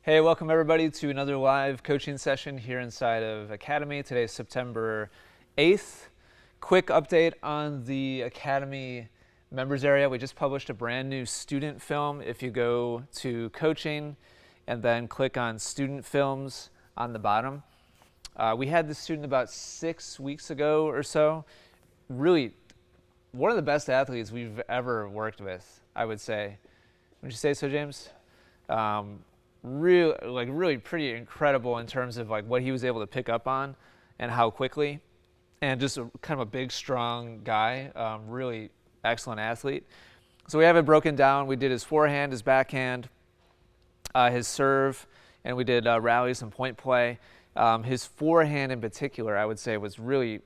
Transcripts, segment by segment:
Hey, welcome everybody to another live coaching session here inside of Academy. Today is September 8th. Quick update on the Academy members area. We just published a brand new student film. If you go to coaching and then click on student films on the bottom. We had this student about 6 weeks ago or so. Really one of the best athletes we've ever worked with, I would say. Would you say so, James? Really pretty incredible in terms of like what he was able to pick up on and how quickly, and just kind of a big, strong guy, really excellent athlete. So we have it broken down. We did his forehand, his backhand, his serve, and we did rallies and point play. His forehand in particular, I would say, was really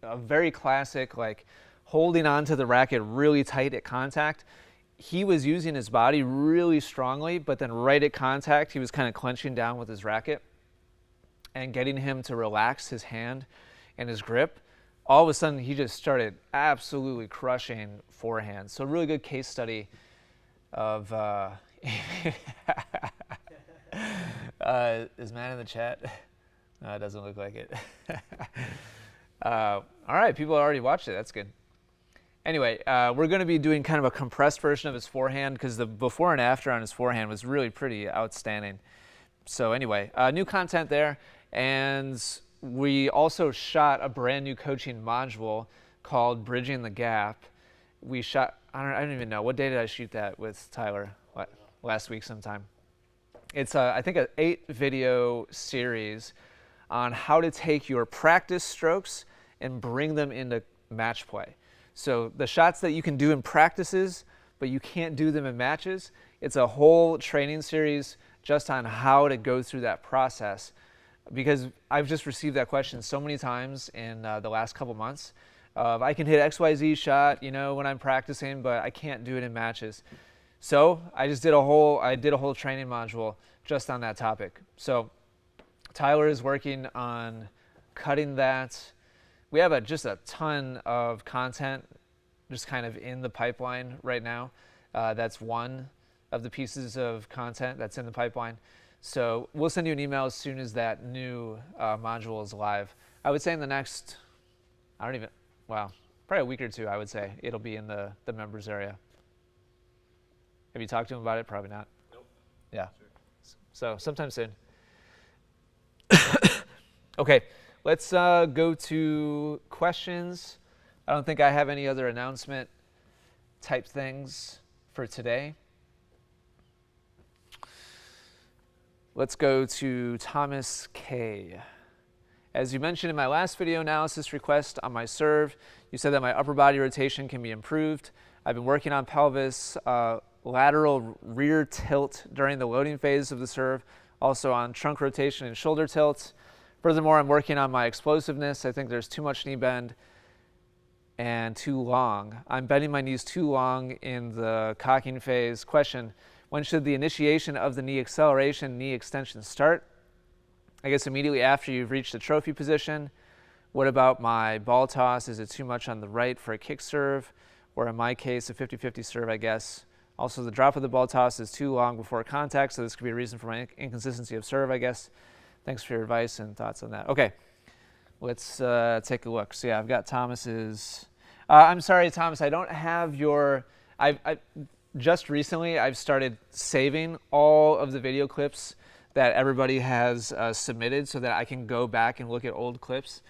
a very classic, like holding on to the racket really tight at contact. He was using his body really strongly, but then right at contact, he was kind of clenching down with his racket and getting him to relax his hand and his grip. All of a sudden, he just started absolutely crushing forehand. So really good case study of, is Matt in the chat? No, it doesn't look like it. All right, people already watched it. That's good. Anyway, we're going to be doing kind of a compressed version of his forehand because the before and after on his forehand was really pretty outstanding. So anyway, new content there. And we also shot a brand new coaching module called Bridging the Gap. We shot, I don't even know, what day did I shoot that with Tyler? Last week sometime. It's, I think, an 8-video series on how to take your practice strokes and bring them into match play. So the shots that you can do in practices, but you can't do them in matches, it's a whole training series just on how to go through that process. Because I've just received that question so many times in the last couple months. I can hit XYZ shot, you know, when I'm practicing, but I can't do it in matches. So I did a whole training module just on that topic. So Tyler is working on cutting that. We have just a ton of content just kind of in the pipeline right now. That's one of the pieces of content that's in the pipeline. So we'll send you an email as soon as that new module is live. I would say in the next, probably a week or two, I would say. It'll be in the members area. Have you talked to him about it? Probably not. Nope. Yeah. Sure. So sometime soon. Okay. Let's go to questions. I don't think I have any other announcement type things for today. Let's go to Thomas K. As you mentioned in my last video analysis request on my serve, you said that my upper body rotation can be improved. I've been working on pelvis, lateral rear tilt during the loading phase of the serve, also on trunk rotation and shoulder tilt. Furthermore, I'm working on my explosiveness. I think there's too much knee bend and too long. I'm bending my knees too long in the cocking phase. Question, when should the initiation of the knee acceleration, knee extension start? I guess immediately after you've reached the trophy position. What about my ball toss? Is it too much on the right for a kick serve? Or in my case, a 50-50 serve, I guess. Also, the drop of the ball toss is too long before contact, so this could be a reason for my inconsistency of serve, I guess. Thanks for your advice and thoughts on that. Okay, let's take a look. So yeah, I've got Thomas's. I'm sorry, Thomas, I don't have your. Just recently, I've started saving all of the video clips that everybody has submitted so that I can go back and look at old clips.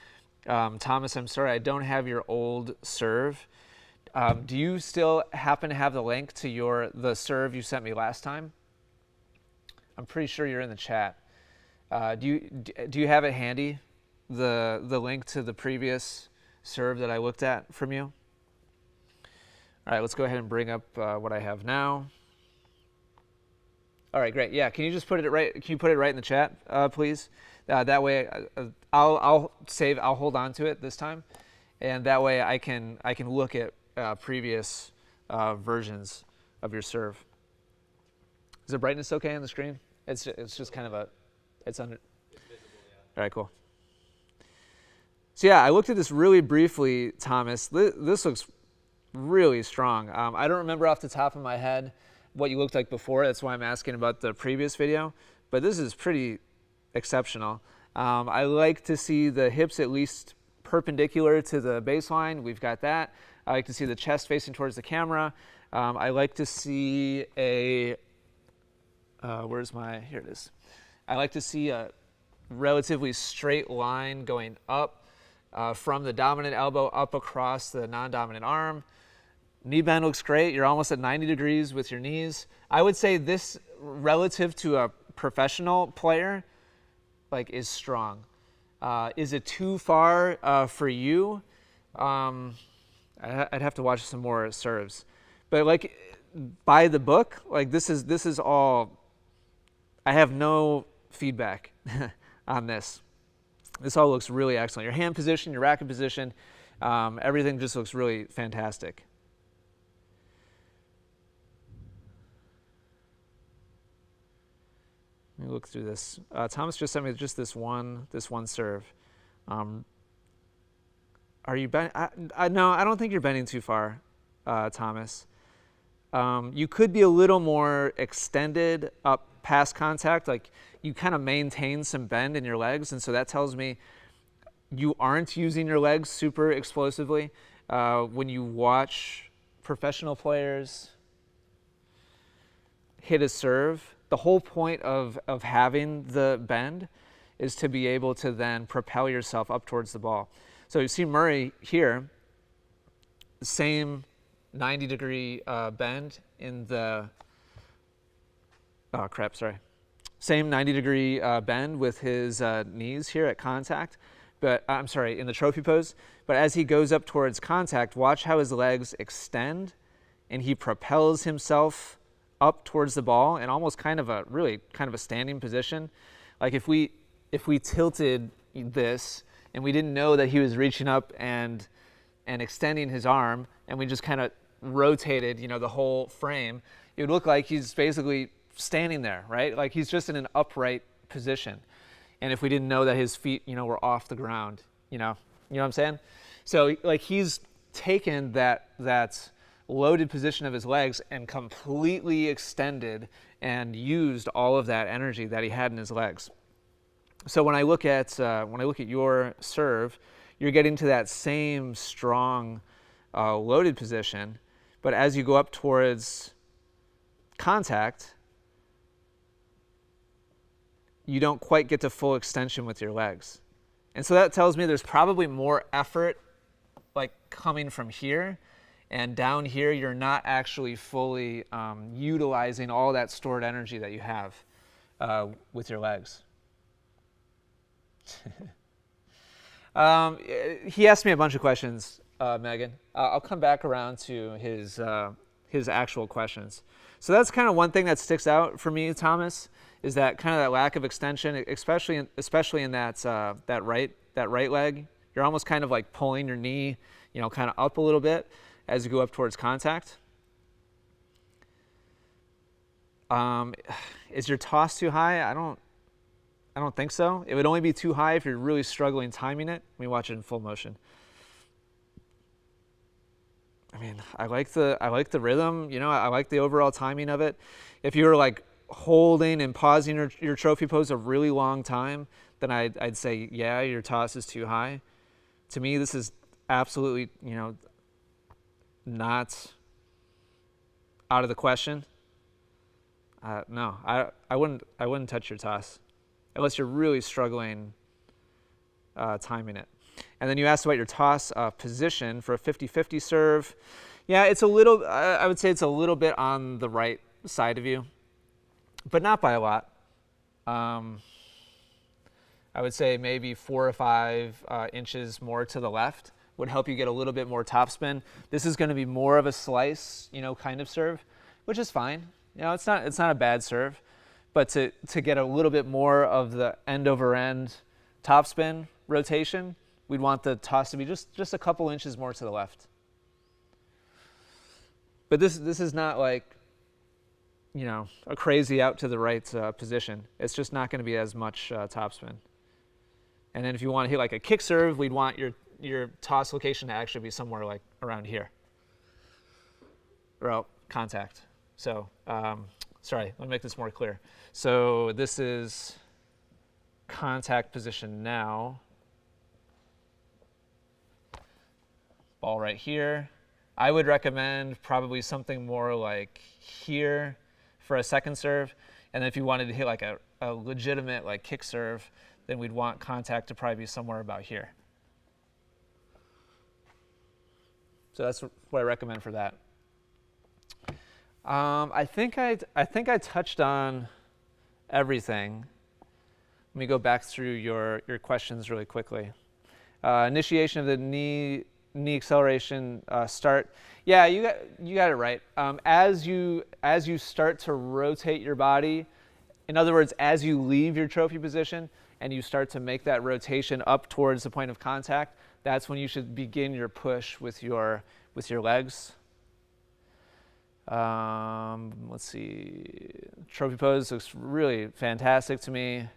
Thomas, I'm sorry, I don't have your old serve. Do you still happen to have the link to the serve you sent me last time? I'm pretty sure you're in the chat. Do you have it handy, the link to the previous serve that I looked at from you? All right, let's go ahead and bring up what I have now. All right, great. Yeah, can you just put it right? Can you put it right in the chat, please? That way, I'll hold on to it this time, and that way I can look at previous versions of your serve. Is the brightness okay on the screen? It's just kind of it's under. It's visible, yeah. All right, cool. So yeah, I looked at this really briefly, Thomas. This looks really strong. I don't remember off the top of my head what you looked like before. That's why I'm asking about the previous video. but this is pretty exceptional. I like to see the hips at least perpendicular to the baseline. We've got that. I like to see the chest facing towards the camera. I like to see a, here it is. I like to see a relatively straight line going up from the dominant elbow up across the non-dominant arm. Knee bend looks great. You're almost at 90 degrees with your knees. I would say this, relative to a professional player, like, is strong. Is it too far for you? I'd have to watch some more serves. But like, by the book, like, this is all, I have no feedback on this. This all looks really excellent. Your hand position, your racket position, everything just looks really fantastic. Let me look through this. Thomas just sent me just this one serve. Are you bending? No, I don't think you're bending too far, Thomas. You could be a little more extended up past contact, like you kind of maintain some bend in your legs, and so that tells me you aren't using your legs super explosively. When you watch professional players hit a serve, the whole point of having the bend is to be able to then propel yourself up towards the ball. So you see Murray here, the same 90-degree bend in the, same 90-degree bend with his knees here at contact, but I'm sorry, in the trophy pose. But as he goes up towards contact, watch how his legs extend and he propels himself up towards the ball in almost kind of a standing position. Like if we tilted this and we didn't know that he was reaching up and extending his arm, and we just kind of rotated, the whole frame, it would look like he's basically standing there, right? Like he's just in an upright position. And if we didn't know that his feet, were off the ground, you know what I'm saying? So like he's taken that loaded position of his legs and completely extended and used all of that energy that he had in his legs. So when I look at your serve, you're getting to that same strong loaded position, but as you go up towards contact, you don't quite get to full extension with your legs. And so that tells me there's probably more effort like coming from here, and down here you're not actually fully utilizing all that stored energy that you have with your legs. He asked me a bunch of questions, Megan. I'll come back around to his actual questions. So that's kind of one thing that sticks out for me, Thomas, is that kind of that lack of extension, especially in that right leg. You're almost kind of like pulling your knee, kind of up a little bit as you go up towards contact. Is your toss too high? I don't think so. It would only be too high if you're really struggling timing it. Let me watch it in full motion. I mean, I like the rhythm, I like the overall timing of it. If you were like holding and pausing your trophy pose a really long time, then I'd say, yeah, your toss is too high. To me, this is absolutely, not out of the question. No, I wouldn't touch your toss unless you're really struggling timing it. And then you asked about your toss position for a 50-50 serve. Yeah, it's a little, I would say it's a little bit on the right side of you, but not by a lot. I would say maybe 4 or 5 inches more to the left would help you get a little bit more topspin. This is going to be more of a slice, kind of serve, which is fine. It's not a bad serve, but to get a little bit more of the end over end topspin rotation, we'd want the toss to be just a couple inches more to the left. But this is not like, a crazy out to the right position. It's just not going to be as much topspin. And then if you want to hit like a kick serve, we'd want your toss location to actually be somewhere like around here. Or contact. So, sorry, let me make this more clear. So this is contact position now. Ball right here. I would recommend probably something more like here for a second serve. And then if you wanted to hit like a legitimate like kick serve, then we'd want contact to probably be somewhere about here. So that's what I recommend for that. I think I touched on everything. Let me go back through your questions really quickly. Initiation of the knee acceleration start. Yeah, you got it right. As you start to rotate your body, in other words, as you leave your trophy position and you start to make that rotation up towards the point of contact, that's when you should begin your push with your legs. Let's see. Trophy pose looks really fantastic to me.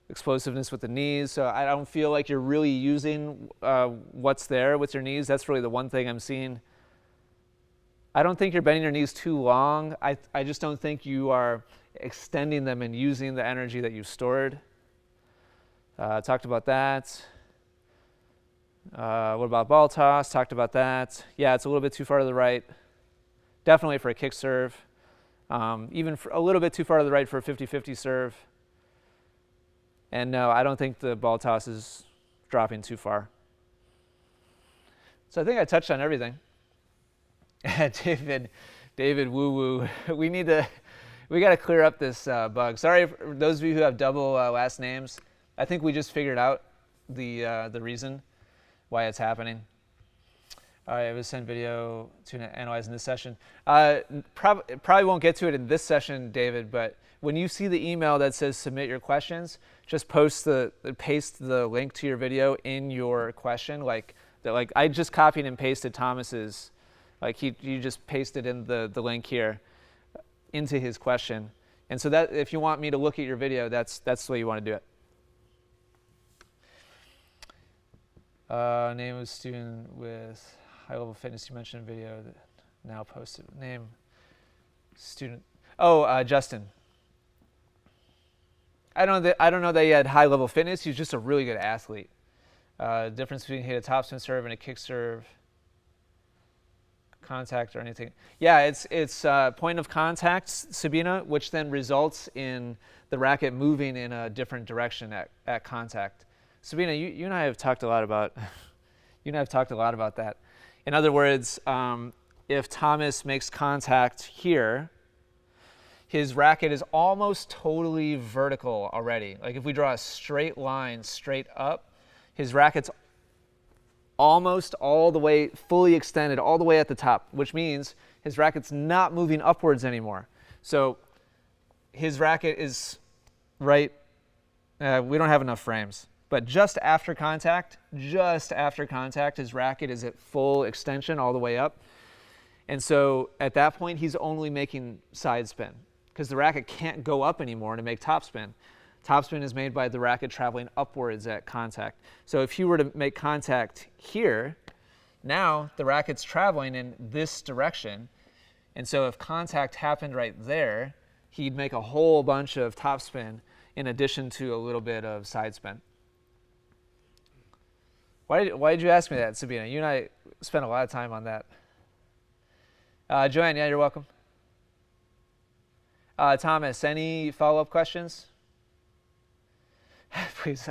Explosiveness with the knees. So I don't feel like you're really using what's there with your knees. That's really the one thing I'm seeing. I don't think you're bending your knees too long. I just don't think you are extending them and using the energy that you've stored. Talked about that. What about ball toss? Talked about that. Yeah, it's a little bit too far to the right. Definitely for a kick serve. Even for a little bit too far to the right for a 50-50 serve. And no, I don't think the ball toss is dropping too far. So I think I touched on everything. David woo-woo. We got to clear up this bug. Sorry for those of you who have double last names. I think we just figured out the reason why it's happening. All right, I will send video to analyze in this session. Probably won't get to it in this session, David, but when you see the email that says submit your questions, just paste the link to your video in your question. Like I just copied and pasted Thomas's, like you just pasted in the link here into his question. And so that if you want me to look at your video, that's the way you want to do it. Name of student with high-level fitness you mentioned in video that now posted. Name student. Oh, Justin. I don't know that he had high-level fitness. He's just a really good athlete. Difference between hit a topspin serve and a kick serve, contact or anything. Yeah, it's point of contact, Sabina, which then results in the racket moving in a different direction at contact. Sabina, you and I have talked a lot about that. In other words, if Thomas makes contact here, his racket is almost totally vertical already. Like if we draw a straight line straight up, his racket's almost all the way, fully extended all the way at the top, which means his racket's not moving upwards anymore. So his racket is right, we don't have enough frames. But just after contact, his racket is at full extension all the way up. And so at that point, he's only making side spin because the racket can't go up anymore to make topspin. Topspin is made by the racket traveling upwards at contact. So if you were to make contact here, now the racket's traveling in this direction. And so if contact happened right there, he'd make a whole bunch of topspin in addition to a little bit of side spin. Why did you ask me that, Sabina? You and I spent a lot of time on that. Joanne, yeah, you're welcome. Thomas, any follow-up questions? Please,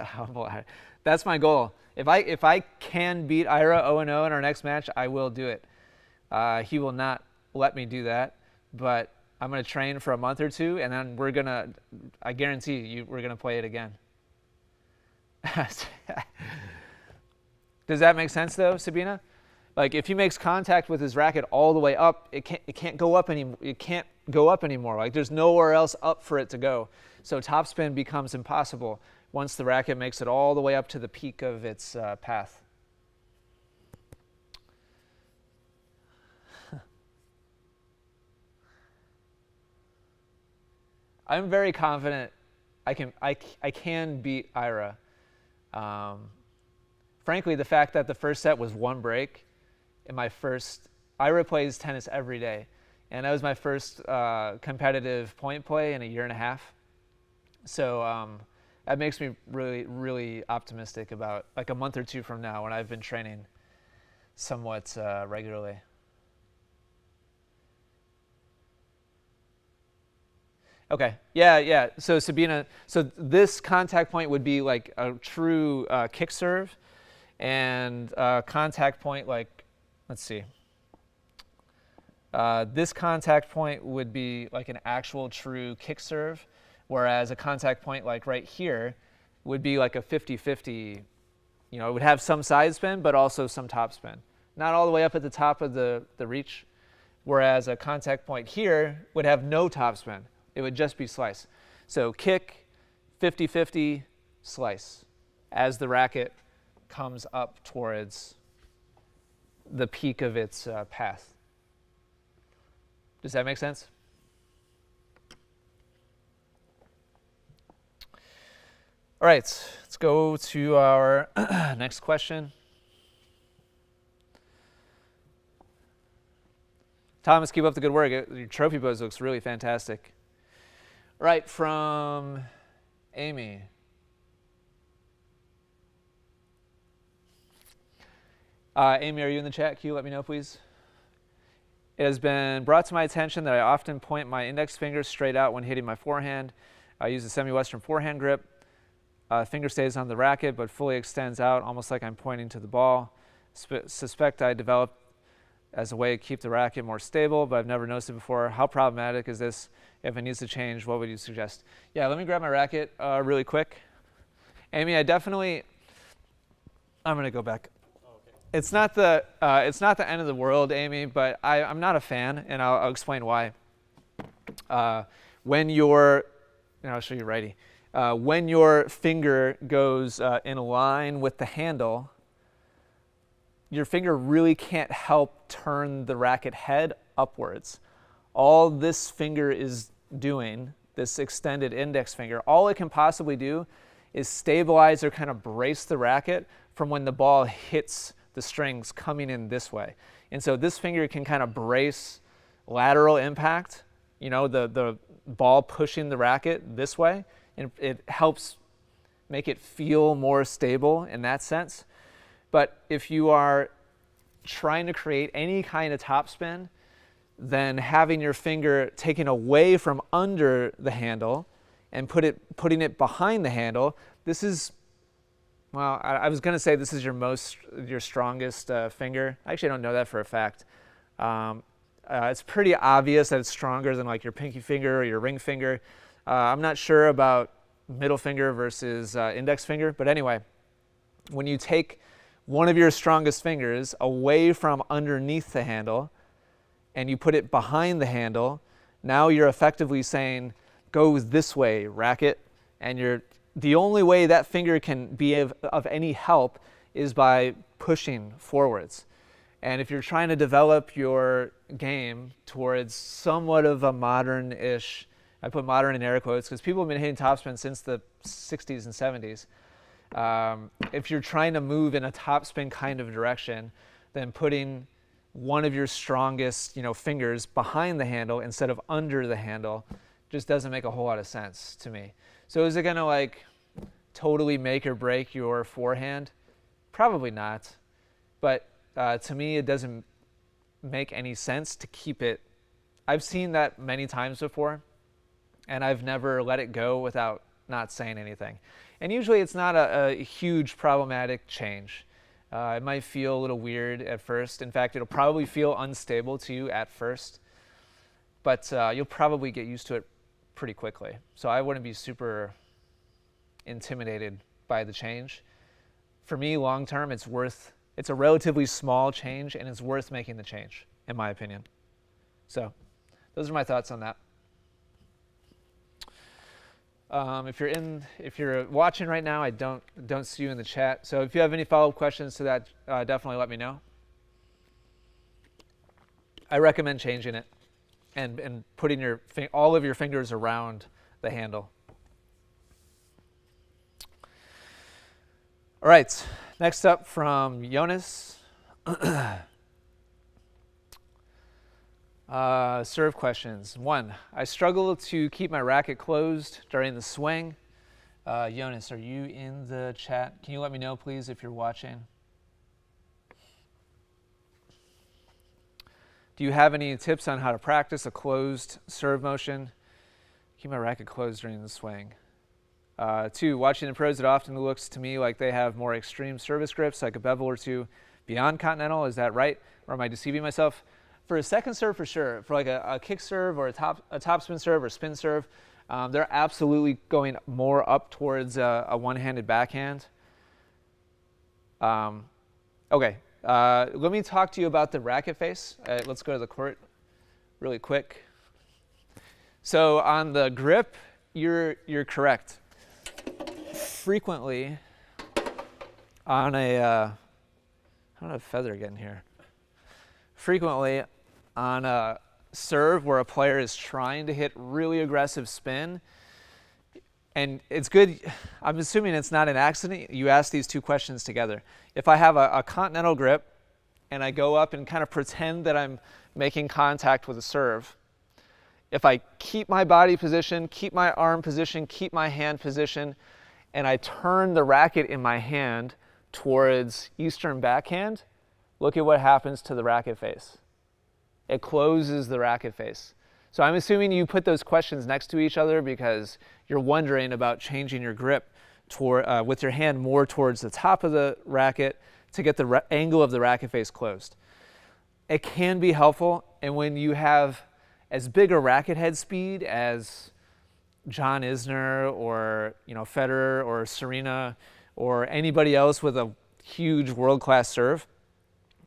that's my goal. If I can beat Ira 0-0 in our next match, I will do it. He will not let me do that, but I'm going to train for a month or two, and then I guarantee you, we're going to play it again. Does that make sense though, Sabina? Like if he makes contact with his racket all the way up, it can't go up anymore. It can't go up anymore. Like there's nowhere else up for it to go. So topspin becomes impossible once the racket makes it all the way up to the peak of its path. I'm very confident I can beat Ira. Frankly, the fact that the first set was one break, Ira plays tennis every day. And that was my first competitive point play in a year and a half. So that makes me really, really optimistic about like a month or two from now when I've been training somewhat regularly. Okay, yeah. So Sabina, so this contact point would be like a true kick serve, and contact point like, let's see. This contact point would be like an actual true kick serve, whereas a contact point like right here would be like a 50-50, it would have some side spin, but also some top spin. Not all the way up at the top of the reach, whereas a contact point here would have no top spin. It would just be slice. So kick, 50-50, slice, as the racket comes up towards the peak of its path. Does that make sense? All right, let's go to our next question. Thomas, keep up the good work. Your trophy pose looks really fantastic. All right, from Amy. Amy, are you in the chat? Can you let me know, please? It has been brought to my attention that I often point my index finger straight out when hitting my forehand. I use a semi-western forehand grip. Finger stays on the racket but fully extends out, almost like I'm pointing to the ball. Suspect I developed as a way to keep the racket more stable, but I've never noticed it before. How problematic is this? If it needs to change, what would you suggest? Yeah, let me grab my racket really quick. Amy, I'm going to go back. It's not the end of the world, Amy, but I'm not a fan, and I'll explain why. When I'll show you righty. When your finger goes in line with the handle, your finger really can't help turn the racket head upwards. All this finger is doing, this extended index finger, all it can possibly do is stabilize or kind of brace the racket from when the ball hits the strings coming in this way. And so this finger can kind of brace lateral impact, the ball pushing the racket this way, and it helps make it feel more stable in that sense. But if you are trying to create any kind of topspin, then having your finger taken away from under the handle and putting it behind the handle, this is, well, I was going to say this is your strongest finger. I actually don't know that for a fact. It's pretty obvious that it's stronger than like your pinky finger or your ring finger. I'm not sure about middle finger versus index finger, but anyway, when you take one of your strongest fingers away from underneath the handle and you put it behind the handle, now you're effectively saying, go this way, racket, and the only way that finger can be of any help is by pushing forwards. And if you're trying to develop your game towards somewhat of a modern-ish, I put modern in air quotes because people have been hitting topspin since the 60s and 70s. If you're trying to move in a topspin kind of direction, then putting one of your strongest, fingers behind the handle instead of under the handle just doesn't make a whole lot of sense to me. So is it going to totally make or break your forehand? Probably not. But to me, it doesn't make any sense to keep it. I've seen that many times before, and I've never let it go without not saying anything. And usually it's not a huge problematic change. It might feel a little weird at first. In fact, it'll probably feel unstable to you at first, but you'll probably get used to it pretty quickly. So I wouldn't be super intimidated by the change. For me, long term, it's a relatively small change, and it's worth making the change, in my opinion. So those are my thoughts on that. If you're watching right now, I don't see you in the chat. So if you have any follow-up questions to that, definitely let me know. I recommend changing it and putting all of your fingers around the handle. All right, next up from Jonas. Serve questions. 1, I struggle to keep my racket closed during the swing. Jonas, are you in the chat? Can you let me know, please, if you're watching? Do you have any tips on how to practice a closed serve motion? Keep my racket closed during the swing. 2, watching the pros, it often looks to me like they have more extreme service grips, like a bevel or two beyond continental. Is that right? Or am I deceiving myself? For a second serve, for sure. For like a kick serve or a top spin serve or spin serve, they're absolutely going more up towards a one-handed backhand. Okay, let me talk to you about the racket face. Let's go to the court really quick. So on the grip, you're correct. Frequently on a, how did a feather get in here? Frequently on a serve where a player is trying to hit really aggressive spin, and it's good, I'm assuming it's not an accident, you ask these two questions together. If I have a continental grip and I go up and kind of pretend that I'm making contact with a serve, if I keep my body position, keep my arm position, keep my hand position, and I turn the racket in my hand towards Eastern backhand, look at what happens to the racket face. It closes the racket face. So I'm assuming you put those questions next to each other because you're wondering about changing your grip with your hand more towards the top of the racket to get the angle of the racket face closed. It can be helpful, and when you have as big a racket head speed as John Isner or Federer or Serena or anybody else with a huge world-class serve,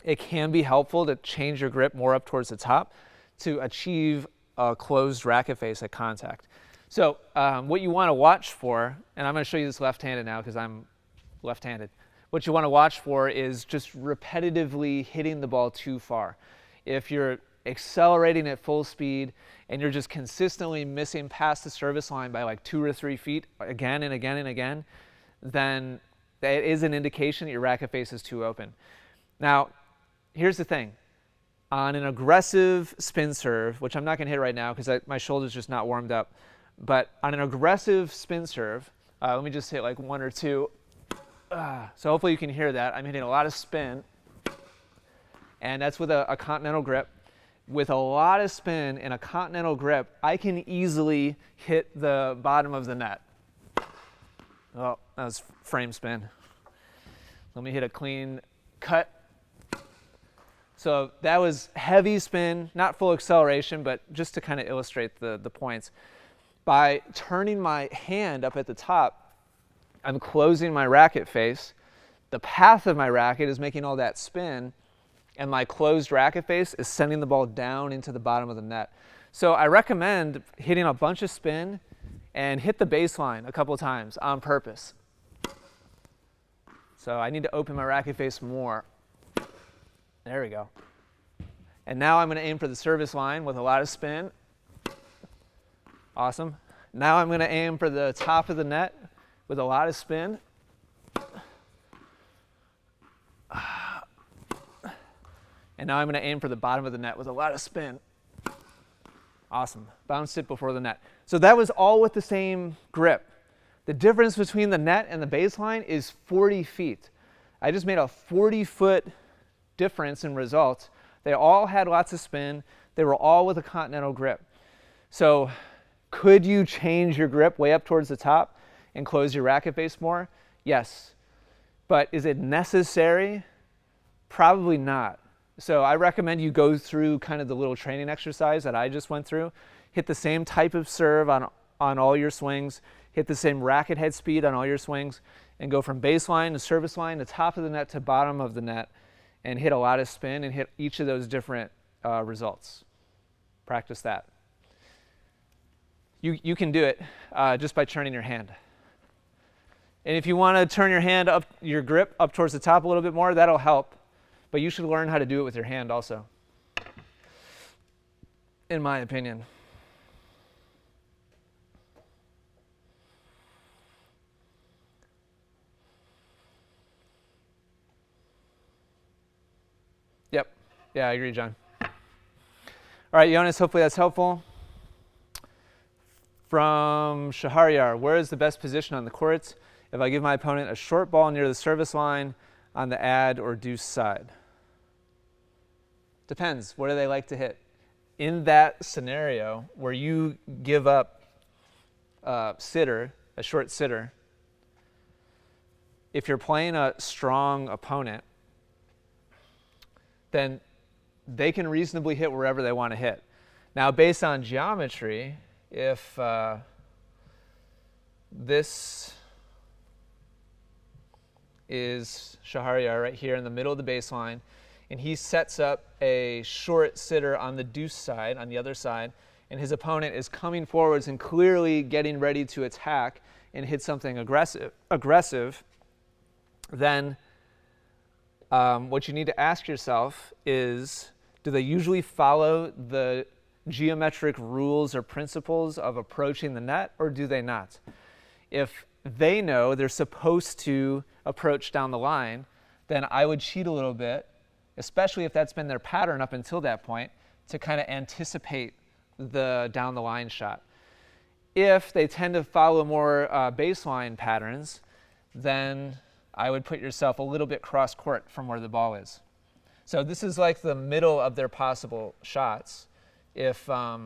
it can be helpful to change your grip more up towards the top to achieve a closed racket face at contact. So what you want to watch for, and I'm going to show you this left-handed now because I'm left-handed. What you want to watch for is just repetitively hitting the ball too far. If you're accelerating at full speed and you're just consistently missing past the service line by like 2 or 3 feet again and again and again, then that is an indication that your racket face is too open. Now, here's the thing. On an aggressive spin serve, which I'm not going to hit right now because my shoulder's just not warmed up, but on an aggressive spin serve, let me just hit like 1 or 2. So hopefully you can hear that. I'm hitting a lot of spin, and that's with a continental grip. With a lot of spin and a continental grip, I can easily hit the bottom of the net. Oh, that was frame spin. Let me hit a clean cut. So that was heavy spin, not full acceleration, but just to kind of illustrate the points. By turning my hand up at the top, I'm closing my racket face. The path of my racket is making all that spin, and my closed racket face is sending the ball down into the bottom of the net. So I recommend hitting a bunch of spin and hit the baseline a couple of times on purpose. So I need to open my racket face more. There we go. And now I'm going to aim for the service line with a lot of spin. Awesome. Now I'm going to aim for the top of the net with a lot of spin. And now I'm going to aim for the bottom of the net with a lot of spin. Awesome. Bounced it before the net. So that was all with the same grip. The difference between the net and the baseline is 40 feet. I just made a 40-foot difference in results. They all had lots of spin. They were all with a continental grip. So could you change your grip way up towards the top and close your racket face more? Yes. But is it necessary? Probably not. So I recommend you go through kind of the little training exercise that I just went through. Hit the same type of serve on all your swings. Hit the same racket head speed on all your swings. And go from baseline to service line to top of the net to bottom of the net. And hit a lot of spin and hit each of those different results. Practice that. You can do it just by turning your hand. And if you want to turn your hand up, your grip up towards the top a little bit more, that'll help. But you should learn how to do it with your hand also, in my opinion. Yep. Yeah, I agree, John. All All right, Jonas, hopefully that's helpful. From Shahryar, where is the best position on the court if I give my opponent a short ball near the service line on the ad or deuce side? Depends. What do they like to hit? In that scenario where you give up a short sitter, if you're playing a strong opponent, then they can reasonably hit wherever they want to hit. Now, based on geometry, if this is Shahryar right here in the middle of the baseline, and he sets up a short sitter on the deuce side, on the other side, and his opponent is coming forwards and clearly getting ready to attack and hit something aggressive, then what you need to ask yourself is, do they usually follow the geometric rules or principles of approaching the net, or do they not? If they know they're supposed to approach down the line, then I would cheat a little bit, especially if that's been their pattern up until that point, to kind of anticipate the down the line shot. If they tend to follow more baseline patterns, then I would put yourself a little bit cross court from where the ball is. So this is like the middle of their possible shots. If, let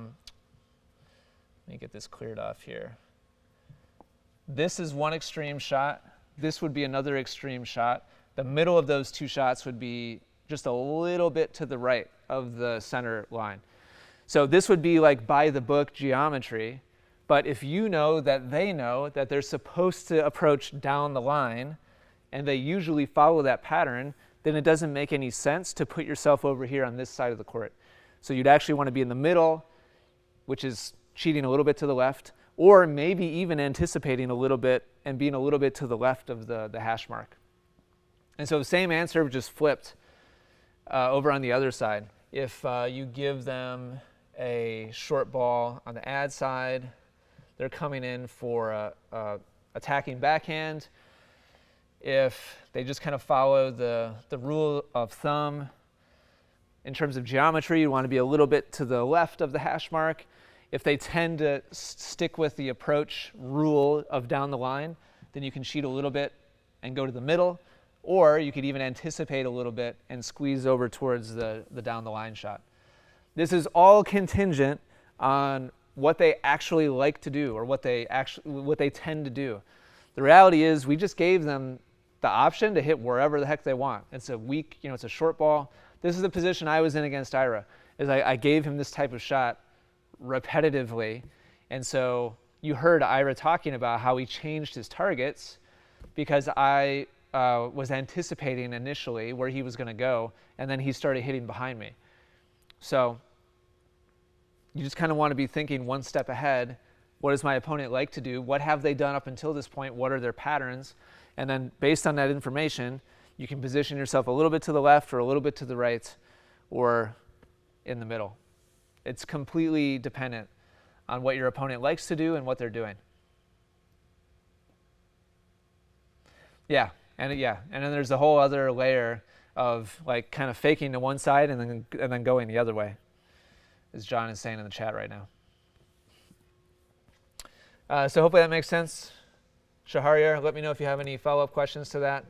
me get this cleared off here. This is one extreme shot. This would be another extreme shot. The middle of those two shots would be just a little bit to the right of the center line. So this would be like by the book geometry. But if you know that they know that they're supposed to approach down the line, and they usually follow that pattern, then it doesn't make any sense to put yourself over here on this side of the court. So you'd actually want to be in the middle, which is cheating a little bit to the left, or maybe even anticipating a little bit and being a little bit to the left of the hash mark. And so the same answer just flipped over on the other side. If you give them a short ball on the ad side, they're coming in for a attacking backhand. If they just kind of follow the rule of thumb in terms of geometry, you want to be a little bit to the left of the hash mark. If they tend to stick with the approach rule of down the line, then you can cheat a little bit and go to the middle, or you could even anticipate a little bit and squeeze over towards the down the line shot. This is all contingent on what they actually like to do, or what they tend to do. The reality is we just gave them the option to hit wherever the heck they want. It's a weak, it's a short ball. This is the position I was in against Ira, is I gave him this type of shot repetitively. And so you heard Ira talking about how he changed his targets because I was anticipating initially where he was going to go, and then he started hitting behind me. So you just kind of want to be thinking one step ahead. What does my opponent like to do? What have they done up until this point? What are their patterns? And then based on that information, you can position yourself a little bit to the left or a little bit to the right or in the middle. It's completely dependent on what your opponent likes to do and what they're doing. Yeah, and then there's a whole other layer of like kind of faking to one side and then going the other way, as John is saying in the chat right now. So hopefully that makes sense. Shahryar, let me know if you have any follow-up questions to that.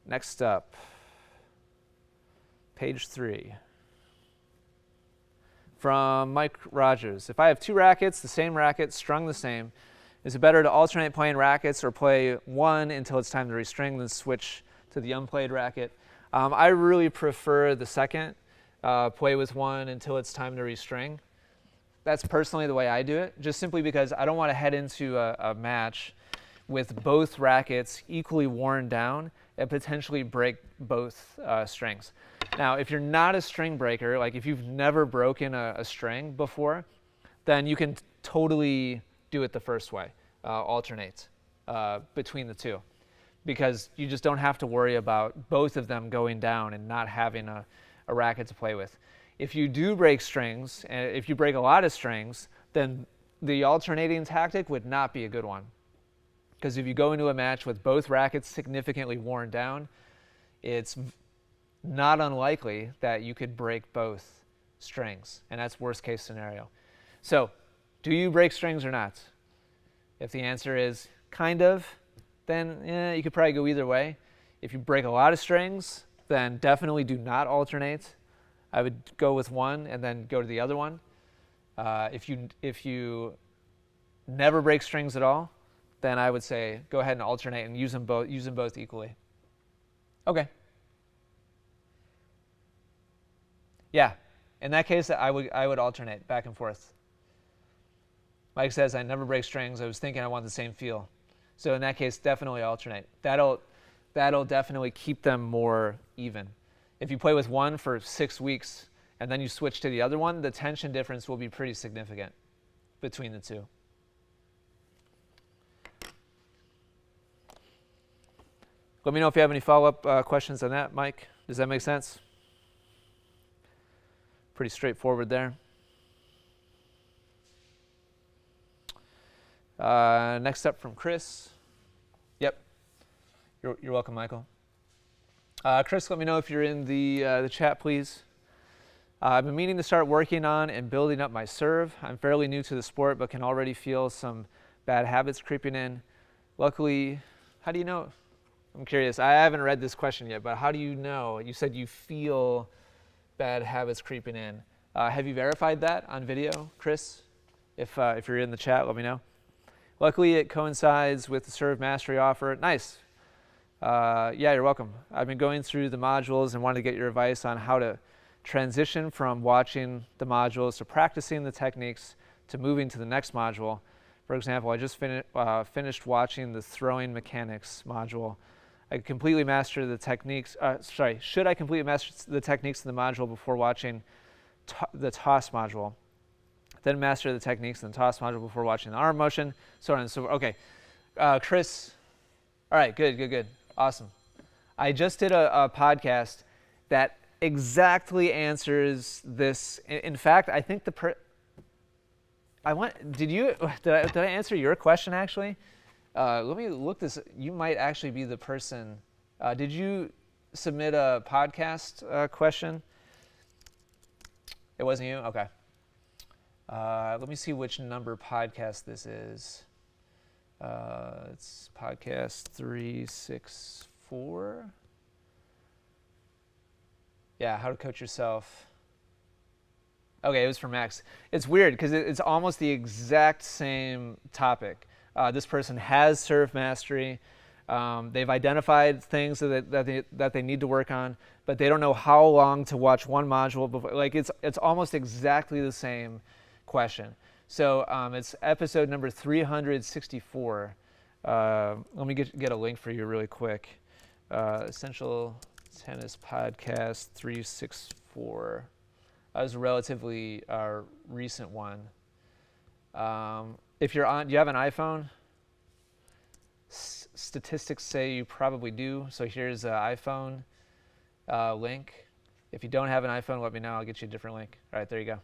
Next up, page 3. From Mike Rogers. If I have two rackets, the same racket, strung the same, is it better to alternate playing rackets or play one until it's time to restring, then switch to the unplayed racket? I really prefer the second, play with one until it's time to restring. That's personally the way I do it, just simply because I don't want to head into a match with both rackets equally worn down and potentially break both strings. Now, if you're not a string breaker, like if you've never broken a string before, then you can totally do it the first way, alternate between the two, because you just don't have to worry about both of them going down and not having a racket to play with. If you do break strings, and if you break a lot of strings, then the alternating tactic would not be a good one. Because if you go into a match with both rackets significantly worn down, it's not unlikely that you could break both strings, and that's worst case scenario. So, do you break strings or not? If the answer is kind of, then you could probably go either way. If you break a lot of strings, then definitely do not alternate. I would go with one and then go to the other one. If you never break strings at all, then I would say go ahead and alternate and use them both equally. Okay. Yeah, in that case, I would alternate back and forth. Mike says, I never break strings. I was thinking I want the same feel. So in that case, definitely alternate. That'll definitely keep them more even. If you play with one for 6 weeks and then you switch to the other one, the tension difference will be pretty significant between the two. Let me know if you have any follow-up questions on that, Mike. Does that make sense? Pretty straightforward there. Next up from Chris. Yep. You're welcome, Michael. Chris, let me know if you're in the chat, please. I've been meaning to start working on and building up my serve. I'm fairly new to the sport, but can already feel some bad habits creeping in. Luckily, how do you know? I'm curious. I haven't read this question yet, but how do you know? You said you feel bad habits creeping in. Have you verified that on video, Chris? If you're in the chat, let me know. Luckily, it coincides with the Serve Mastery offer. Nice. Yeah, you're welcome. I've been going through the modules and wanted to get your advice on how to transition from watching the modules to practicing the techniques to moving to the next module. For example, I just finished watching the throwing mechanics module. I completely master the techniques. Should I completely master the techniques in the module before watching the toss module? Then master the techniques in the toss module before watching the arm motion, so on and so forth. Okay, Chris. All right, good, awesome. I just did a podcast that exactly answers this. In fact, I think did I answer your question actually? Let me look this. You might actually be the person. Did you submit a podcast question? It wasn't you? Okay. Let me see which number podcast this is. It's podcast 364. Yeah, how to coach yourself. Okay, it was for Max. It's weird because it's almost the exact same topic. This person has serve mastery. They've identified things that they need to work on, but they don't know how long to watch one module before. Like it's almost exactly the same question. So it's episode number 364. Let me get a link for you really quick. Essential Tennis Podcast 364. That was a relatively recent one. If you're on, do you have an iPhone? Statistics say you probably do. So here's an iPhone link. If you don't have an iPhone, let me know. I'll get you a different link. All right, there you go.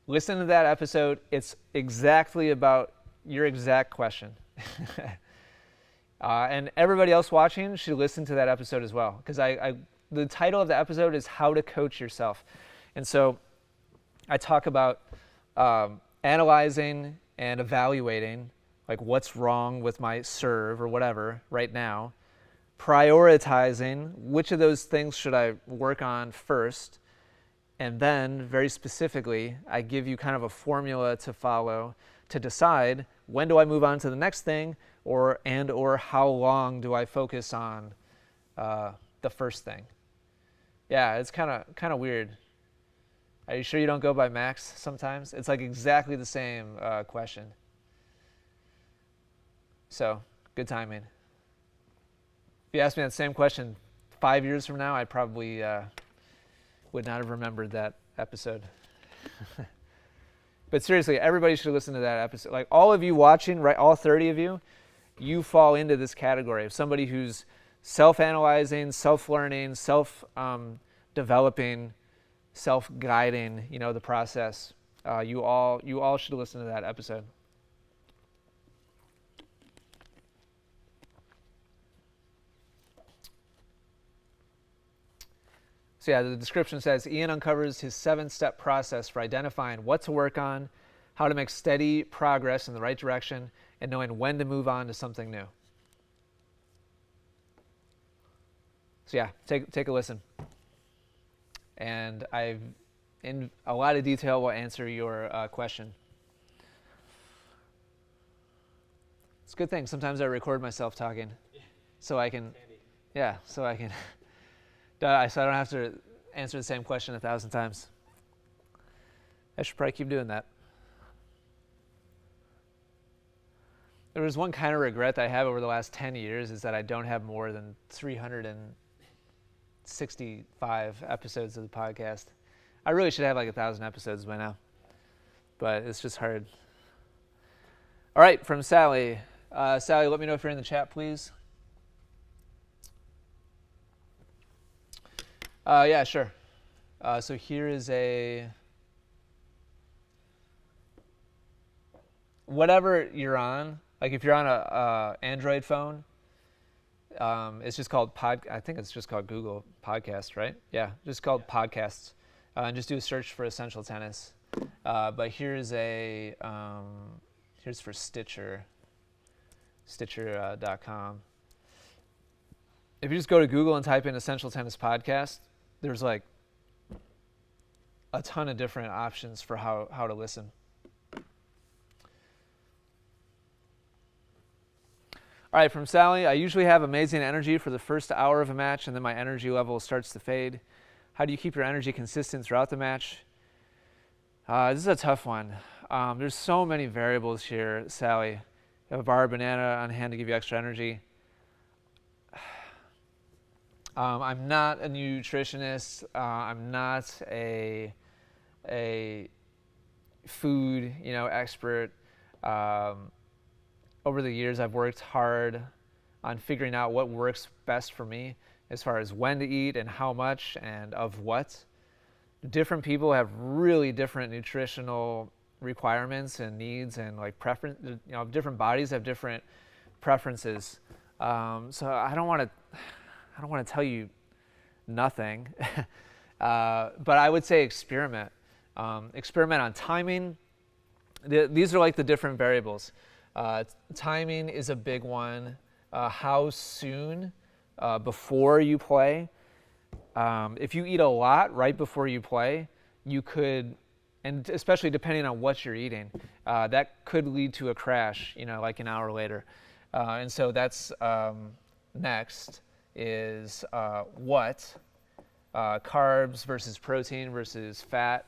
Listen to that episode. It's exactly about your exact question. And everybody else watching should listen to that episode as well, because the title of the episode is How to Coach Yourself. And so I talk about analyzing and evaluating, like what's wrong with my serve or whatever right now, prioritizing which of those things should I work on first, and then very specifically, I give you kind of a formula to follow to decide when do I move on to the next thing, or how long do I focus on the first thing. Yeah, it's kind of weird. Are you sure you don't go by Max sometimes? It's like exactly the same question. So, good timing. If you asked me that same question 5 years from now, I probably would not have remembered that episode. But seriously, everybody should listen to that episode. Like all of you watching, right, all 30 of you, you fall into this category of somebody who's self-analyzing, self-learning, self-developing, self-guiding, the process. You all should listen to that episode. So yeah, the description says, Ian uncovers his 7-step process for identifying what to work on, how to make steady progress in the right direction, and knowing when to move on to something new. So yeah, take a listen. And I've, in a lot of detail, will answer your question. It's a good thing. Sometimes I record myself talking, so I can, so I don't have to answer the same question 1,000 times. I should probably keep doing that. There was one kind of regret that I have over the last 10 years is that I don't have more than 365 episodes of the podcast. I really should have like 1,000 episodes by now, but it's just hard. All right, from Sally. Sally, let me know if you're in the chat, please. Yeah, sure. So here is whatever you're on, like if you're on a Android phone, it's just called I think it's just called Google Podcast, right? Yeah, just called Podcasts. And just do a search for Essential Tennis. But here's here's for Stitcher, Stitcher.com. If you just go to Google and type in Essential Tennis Podcast, there's like a ton of different options for how to listen. All right, from Sally, I usually have amazing energy for the first hour of a match, and then my energy level starts to fade. How do you keep your energy consistent throughout the match? This is a tough one. There's so many variables here, Sally. You have a bar of banana on hand to give you extra energy. I'm not a nutritionist. I'm not a food, expert. Over the years, I've worked hard on figuring out what works best for me as far as when to eat and how much and of what. Different people have really different nutritional requirements and needs and like preference. Different bodies have different preferences. So I don't want to tell you nothing, but I would say experiment. Experiment on timing. These are like the different variables. Timing is a big one. How soon before you play. If you eat a lot right before you play, you could, and especially depending on what you're eating, that could lead to a crash, like an hour later. And so that's next is what? Carbs versus protein versus fat.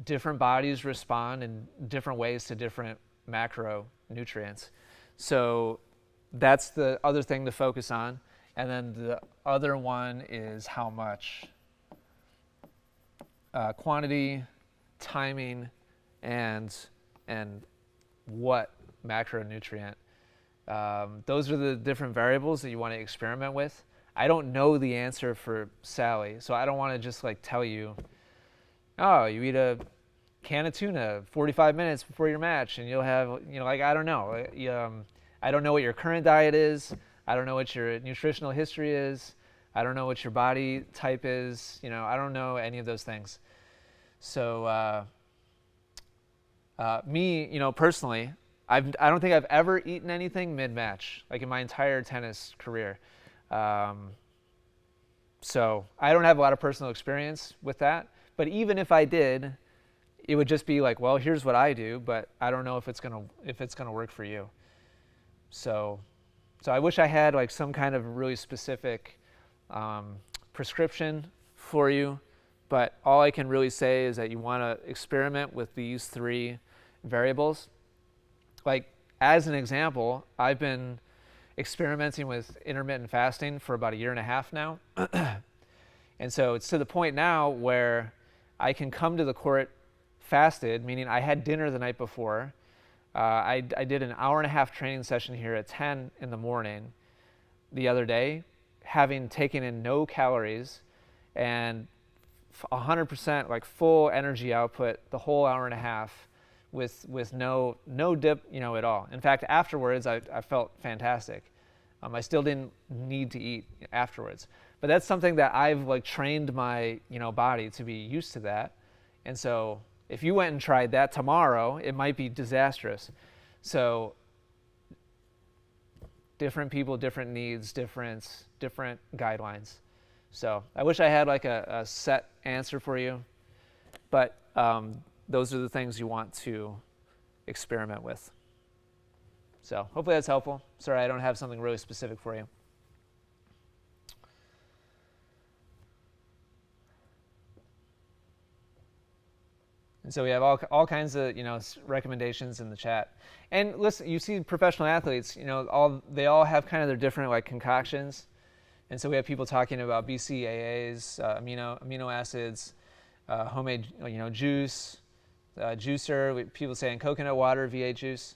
Different bodies respond in different ways to different macronutrients. So that's the other thing to focus on. And then the other one is how much. Quantity, timing, and what macronutrient. Those are the different variables that you want to experiment with. I don't know the answer for Sally, so I don't want to just like tell you, oh, you eat a can of tuna 45 minutes before your match and you'll have, I don't know. I don't know what your current diet is. I don't know what your nutritional history is. I don't know what your body type is. I don't know any of those things. So me, personally, I don't think I've ever eaten anything mid-match, like in my entire tennis career. So I don't have a lot of personal experience with that. But even if I did, it would just be like, well, here's what I do, but I don't know if it's gonna work for you. So I wish I had like some kind of really specific prescription for you, but all I can really say is that you want to experiment with these 3 variables. Like as an example, I've been experimenting with intermittent fasting for about 1.5 years now. And so it's to the point now where I can come to the court fasted, meaning I had dinner the night before. I did an 1.5-hour training session here at 10 in the morning the other day, having taken in no calories and 100% like full energy output the whole 1.5 hours with no dip, at all. In fact, afterwards, I felt fantastic. I still didn't need to eat afterwards. But that's something that I've like trained my, body to be used to that. And so if you went and tried that tomorrow, it might be disastrous. So different people, different needs, different guidelines. So I wish I had like a set answer for you, but those are the things you want to experiment with. So hopefully that's helpful. Sorry, I don't have something really specific for you. And so we have all kinds of recommendations in the chat. And listen, you see professional athletes, they all have kind of their different like concoctions. And so we have people talking about BCAAs, amino acids, homemade juice, juicer. People saying coconut water, V8 juice.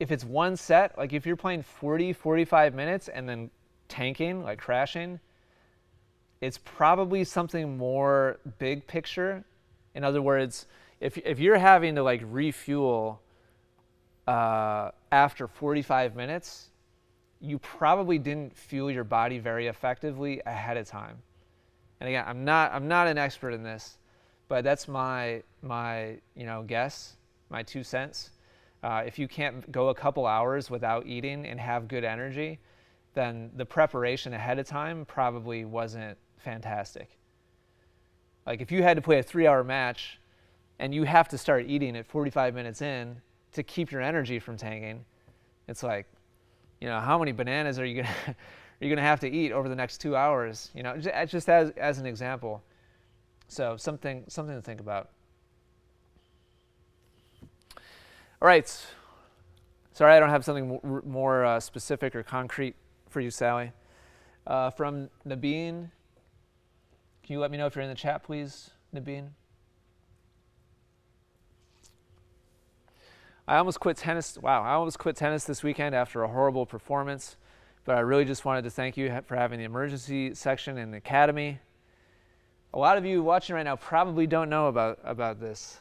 If it's one set, like if you're playing 45 minutes and then tanking, like crashing, it's probably something more big picture. In other words, if you're having to like refuel after 45 minutes, you probably didn't fuel your body very effectively ahead of time. And again, I'm not an expert in this, but that's my guess, my 2 cents. If you can't go a couple hours without eating and have good energy, then the preparation ahead of time probably wasn't fantastic. Like if you had to play a 3-hour match and you have to start eating at 45 minutes in to keep your energy from tanking, it's like, how many bananas are you gonna have to eat over the next 2 hours? Just as an example. So something to think about. All right. Sorry, I don't have something more specific or concrete for you, Sally. From Nabeen. Can you let me know if you're in the chat, please, Nabeen? I almost quit tennis. Wow, I almost quit tennis this weekend after a horrible performance, but I really just wanted to thank you for having the emergency section in the academy. A lot of you watching right now probably don't know about this,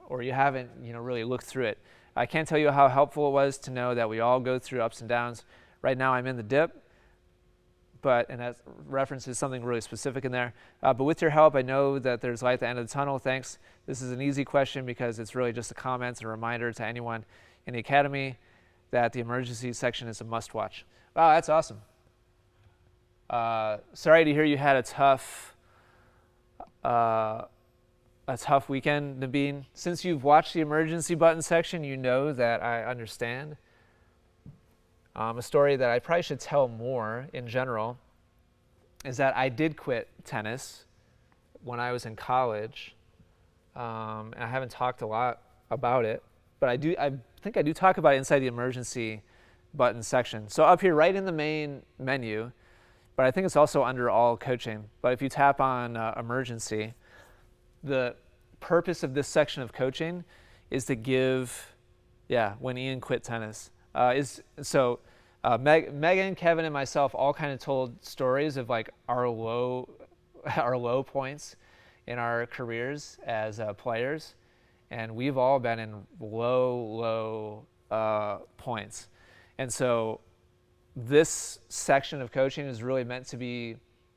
or you haven't, really looked through it. I can't tell you how helpful it was to know that we all go through ups and downs. Right now, I'm in the dip. And that references something really specific in there. But with your help, I know that there's light at the end of the tunnel. Thanks. This is an easy question because it's really just a comment and a reminder to anyone in the academy that the emergency section is a must-watch. Wow, that's awesome. Sorry to hear you had a tough weekend, Nabeen. Since you've watched the emergency button section, you know that I understand. A story that I probably should tell more in general is that I did quit tennis when I was in college. And I haven't talked a lot about it, but I think I do talk about it inside the emergency button section. So up here, right in the main menu, but I think it's also under all coaching. But if you tap on emergency, the purpose of this section of coaching is to give, when Ian quit tennis. Megan, Kevin, and myself all kind of told stories of like our low points in our careers as players, and we've all been in low points. And so this section of coaching is really meant to be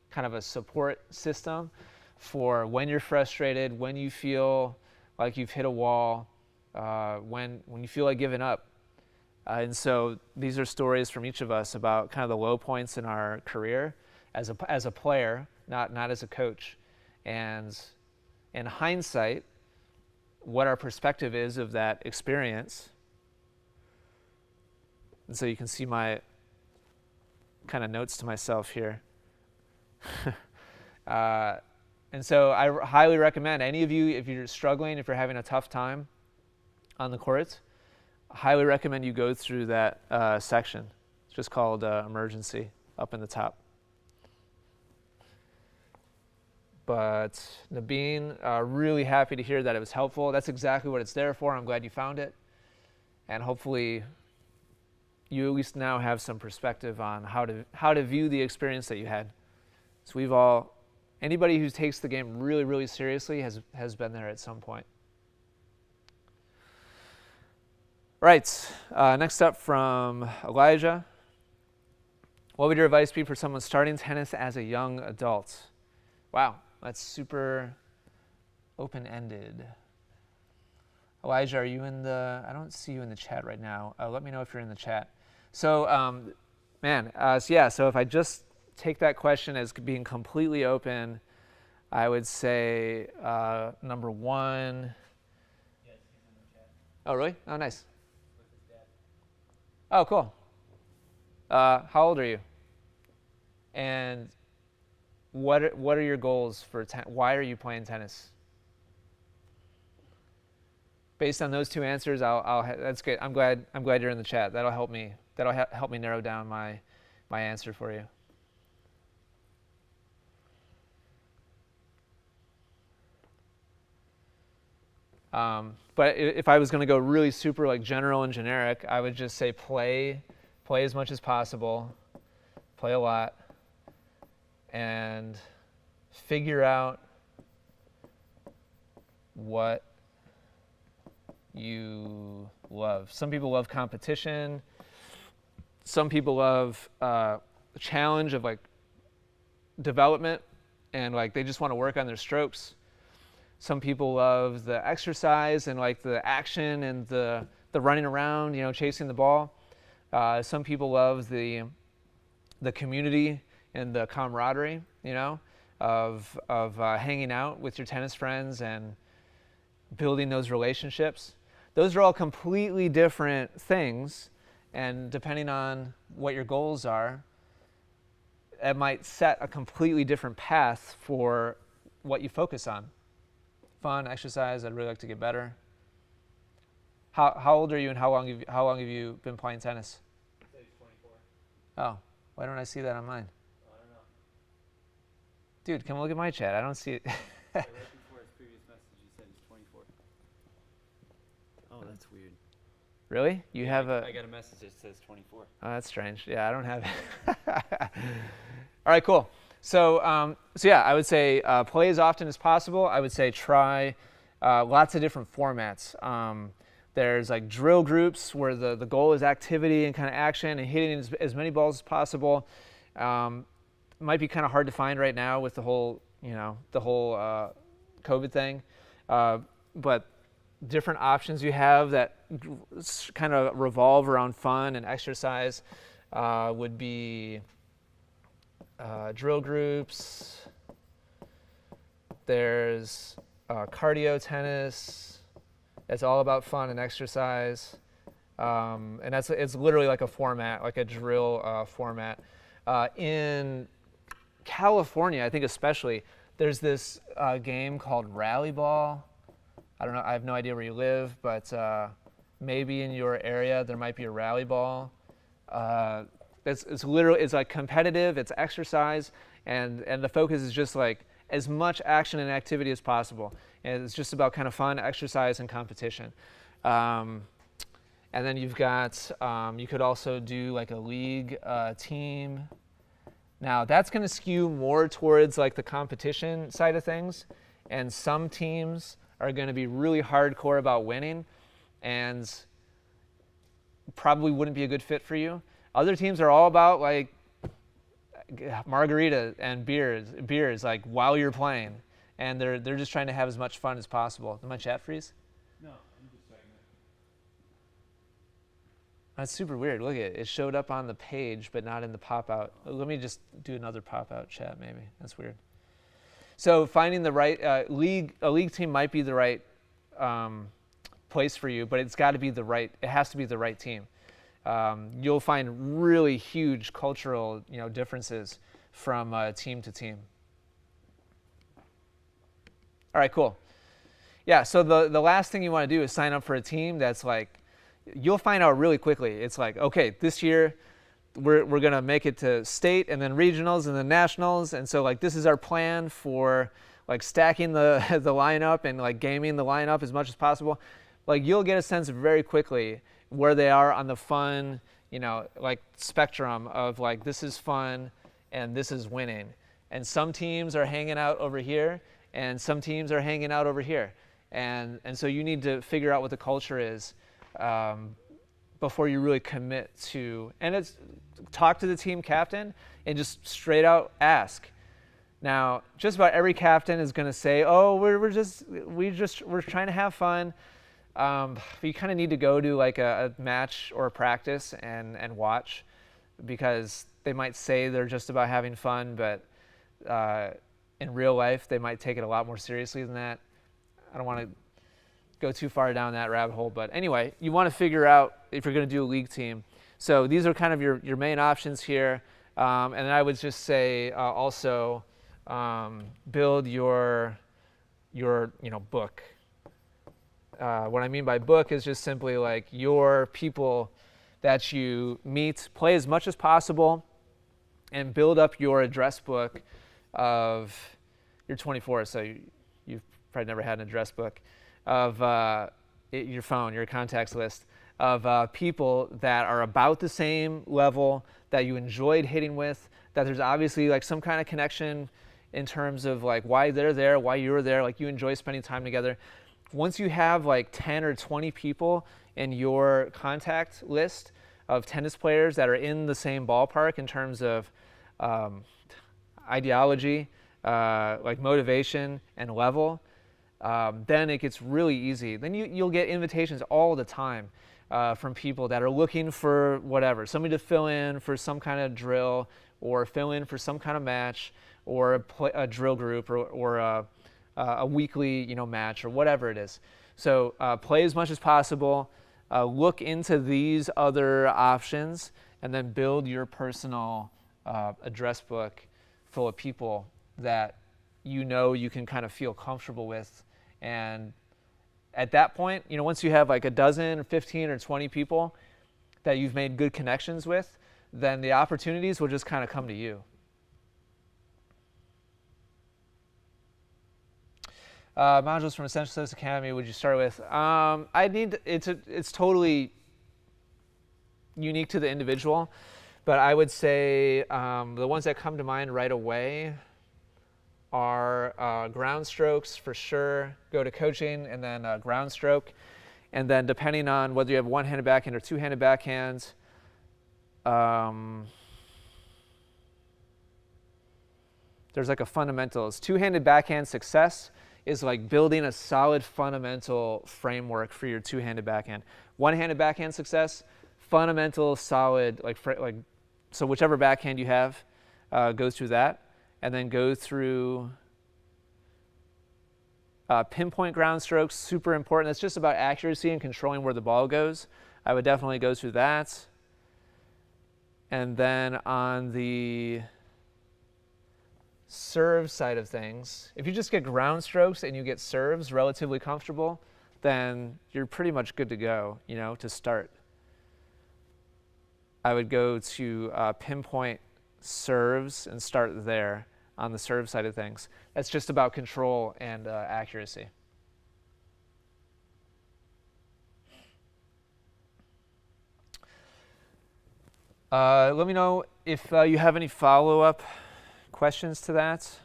kind of a support system for when you're frustrated, when you feel like you've hit a wall, when you feel like giving up. And so these are stories from each of us about kind of the low points in our career as a player, not as a coach. And in hindsight, what our perspective is of that experience. And so you can see my kind of notes to myself here. And so I highly recommend any of you, if you're struggling, if you're having a tough time on the courts, highly recommend you go through that section. It's just called emergency up in the top. But Nabeen, really happy to hear that it was helpful. That's exactly what it's there for. I'm glad you found it. And hopefully you at least now have some perspective on how to view the experience that you had. So anybody who takes the game really, really seriously has been there at some point. Right, next up from Elijah. What would your advice be for someone starting tennis as a young adult? Wow, that's super open-ended. Elijah, are you in the, I don't see you in the chat right now. Let me know if you're in the chat. So, so if I just take that question as being completely open, I would say number one. Yes, he's in the chat. Oh, really? Oh, nice. With his dad. Oh, cool. How old are you? And what are your goals for why are you playing tennis? Based on those two answers, that's good. I'm glad you're in the chat. That'll help me. Help me narrow down my answer for you. But if I was going to go really super like general and generic, I would just say play as much as possible, play a lot, and figure out what you love. Some people love competition. Some people love the challenge of like development, and like they just want to work on their strokes. Some people love the exercise and like the action and the running around, chasing the ball. Some people love the community and the camaraderie, of hanging out with your tennis friends and building those relationships. Those are all completely different things, and depending on what your goals are, it might set a completely different path for what you focus on. Fun, exercise, I'd really like to get better. How old are you, and how long have you been playing tennis? He said he's 24. Oh, why don't I see that on mine? I don't know. Dude, come look at my chat. I don't see it. Right before his previous message, he said he's 24. Oh, that's weird. Really? You have a... I got a message that says 24. Oh, that's strange. Yeah, I don't have it. All right, cool. So I would say play as often as possible. I would say try lots of different formats. There's like drill groups where the goal is activity and kind of action and hitting as many balls as possible. Might be kind of hard to find right now with the whole COVID thing, but different options you have that kind of revolve around fun and exercise would be drill groups. There's cardio tennis. It's all about fun and exercise, and it's literally like a format, like a drill format. In California, I think especially, there's this game called rally ball. I don't know. I have no idea where you live, but maybe in your area there might be a rally ball. It's literally, it's like competitive. It's exercise, and the focus is just like as much action and activity as possible. And it's just about kind of fun, exercise, and competition. And then you've got, you could also do like a league team. Now that's going to skew more towards like the competition side of things. And some teams are going to be really hardcore about winning and probably wouldn't be a good fit for you. Other teams are all about like margarita and beers like while you're playing, and they're just trying to have as much fun as possible. Did my chat freeze? No, I'm just saying that. That's super weird. Look at it. It showed up on the page, but not in the pop-out. Let me just do another pop-out chat maybe. That's weird. So finding the right a league team might be the right place for you, but it's got to be it has to be the right team. You'll find really huge cultural, differences from team to team. All right, cool. Yeah, so the last thing you want to do is sign up for a team that's like, you'll find out really quickly. It's like, okay, this year we're going to make it to state and then regionals and then nationals. And so like this is our plan for like stacking the lineup and like gaming the lineup as much as possible. Like you'll get a sense very quickly where they are on the fun, like spectrum of like this is fun and this is winning. And some teams are hanging out over here and some teams are hanging out over here. And so you need to figure out what the culture is before you really commit to, and it's talk to the team captain and just straight out ask. Now, just about every captain is going to say, "Oh, we're trying to have fun." But you kind of need to go to like a match or a practice and watch, because they might say they're just about having fun, but in real life they might take it a lot more seriously than that. I don't want to go too far down that rabbit hole, but anyway, you want to figure out if you're going to do a league team. So these are kind of your main options here, and then I would just say also build your book. What I mean by book is just simply like your people that you meet, play as much as possible, and build up your address book of your 24. So you've probably never had an address book of your phone, your contacts list of people that are about the same level, that you enjoyed hitting with, that there's obviously like some kind of connection in terms of like why they're there, why you're there, like you enjoy spending time together. Once you have like 10 or 20 people in your contact list of tennis players that are in the same ballpark in terms of ideology, like motivation and level, then it gets really easy. Then you'll get invitations all the time from people that are looking for whatever, somebody to fill in for some kind of drill, or fill in for some kind of match, or a drill group, or a weekly match, or whatever it is. So play as much as possible, look into these other options, and then build your personal address book full of people that you can kind of feel comfortable with. And at that point, once you have like a dozen or 15 or 20 people that you've made good connections with, then the opportunities will just kind of come to you. Modules from Essential Service Academy would you start with? It's totally unique to the individual, but I would say the ones that come to mind right away are ground strokes for sure. Go to coaching and then ground stroke, and then depending on whether you have one-handed backhand or two-handed backhand, there's like a fundamentals. Two-handed backhand success is like building a solid fundamental framework for your two-handed backhand. One-handed backhand success, fundamental, solid, so whichever backhand you have, go through that, and then go through pinpoint ground strokes, super important. That's just about accuracy and controlling where the ball goes. I would definitely go through that. And then on the serve side of things, if you just get ground strokes and you get serves relatively comfortable, then you're pretty much good to go, to start. I would go to pinpoint serves and start there on the serve side of things. That's just about control and accuracy. Let me know if you have any follow-up questions to that.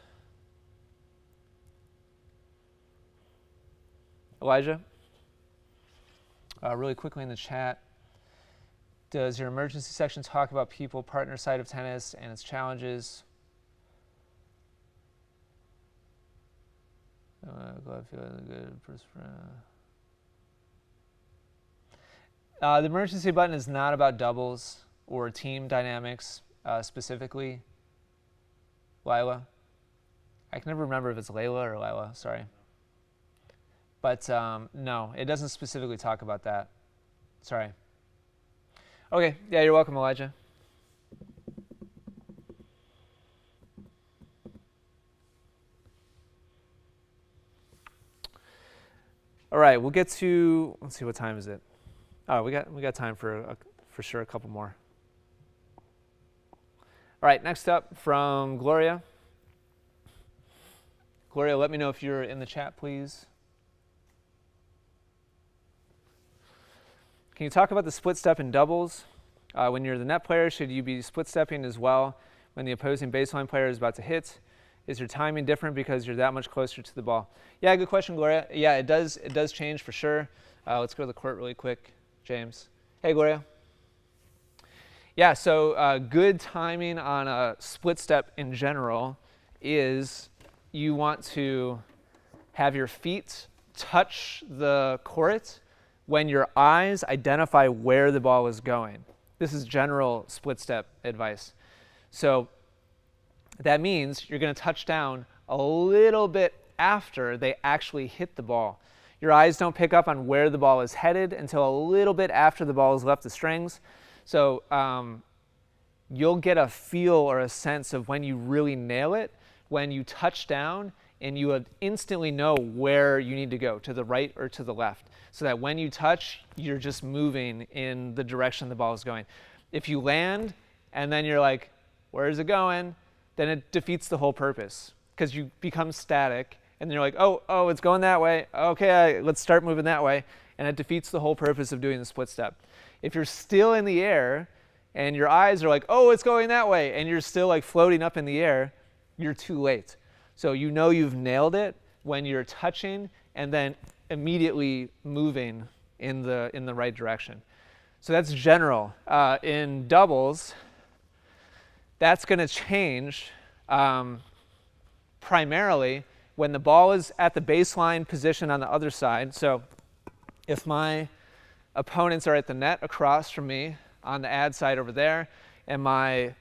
Elijah? Really quickly in the chat, does your emergency section talk about people, partner side of tennis and its challenges? The emergency button is not about doubles or team dynamics specifically. Lila. I can never remember if it's Layla or Lila, sorry. But no, it doesn't specifically talk about that. Sorry. Okay, yeah, you're welcome, Elijah. All right, we'll get to, let's see, what time is it? Oh, we got time for sure a couple more. All right, next up from Gloria. Gloria, let me know if you're in the chat, please. Can you talk about the split step in doubles? When you're the net player, should you be split stepping as well when the opposing baseline player is about to hit? Is your timing different because you're that much closer to the ball? Yeah, good question, Gloria. Yeah, it does change for sure. Let's go to the court really quick, James. Hey, Gloria. Yeah, so good timing on a split step in general is you want to have your feet touch the court when your eyes identify where the ball is going. This is general split step advice. So that means you're going to touch down a little bit after they actually hit the ball. Your eyes don't pick up on where the ball is headed until a little bit after the ball has left the strings. So you'll get a feel or a sense of when you really nail it, when you touch down and you would instantly know where you need to go, to the right or to the left, so that when you touch, you're just moving in the direction the ball is going. If you land and then you're like, where is it going? Then it defeats the whole purpose, because you become static and then you're like, oh, it's going that way. Okay, let's start moving that way. And it defeats the whole purpose of doing the split step. If you're still in the air and your eyes are like, oh, it's going that way, and you're still like floating up in the air, you're too late. So you know you've nailed it when you're touching and then immediately moving in the right direction. So that's general. In doubles, that's going to change primarily when the ball is at the baseline position on the other side. So if my opponents are at the net across from me on the ad side over there, and my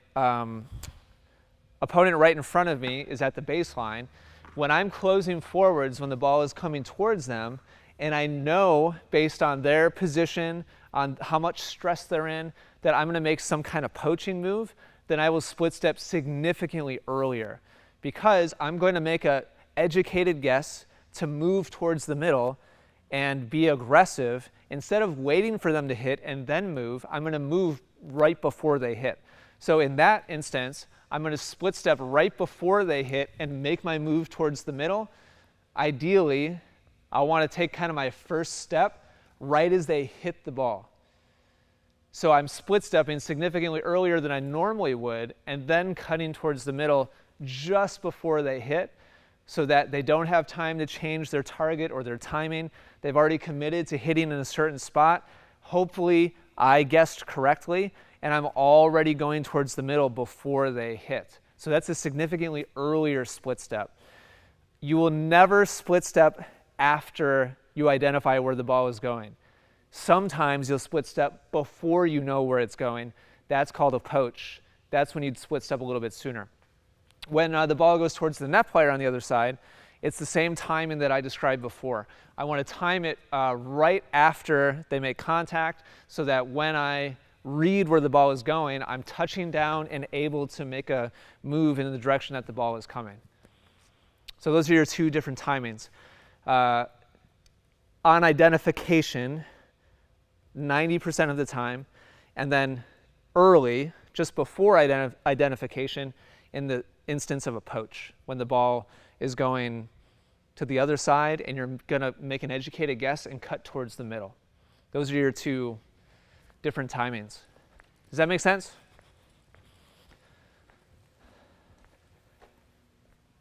opponent right in front of me is at the baseline, when I'm closing forwards, when the ball is coming towards them, and I know based on their position, on how much stress they're in, that I'm going to make some kind of poaching move, then I will split step significantly earlier, because I'm going to make an educated guess to move towards the middle and be aggressive. Instead of waiting for them to hit and then move, I'm going to move right before they hit. So in that instance, I'm going to split step right before they hit and make my move towards the middle. Ideally, I want to take kind of my first step right as they hit the ball. So I'm split stepping significantly earlier than I normally would, and then cutting towards the middle just before they hit, so that they don't have time to change their target or their timing. They've already committed to hitting in a certain spot. Hopefully I guessed correctly, and I'm already going towards the middle before they hit. So that's a significantly earlier split step. You will never split step after you identify where the ball is going. Sometimes you'll split step before you know where it's going. That's called a poach. That's when you'd split step a little bit sooner. When the ball goes towards the net player on the other side, it's the same timing that I described before. I want to time it right after they make contact, so that when I read where the ball is going, I'm touching down and able to make a move in the direction that the ball is coming. So those are your two different timings. On identification, 90% of the time, and then early, just before identification, in the instance of a poach, when the ball is going to the other side and you're going to make an educated guess and cut towards the middle. Those are your two different timings. Does that make sense?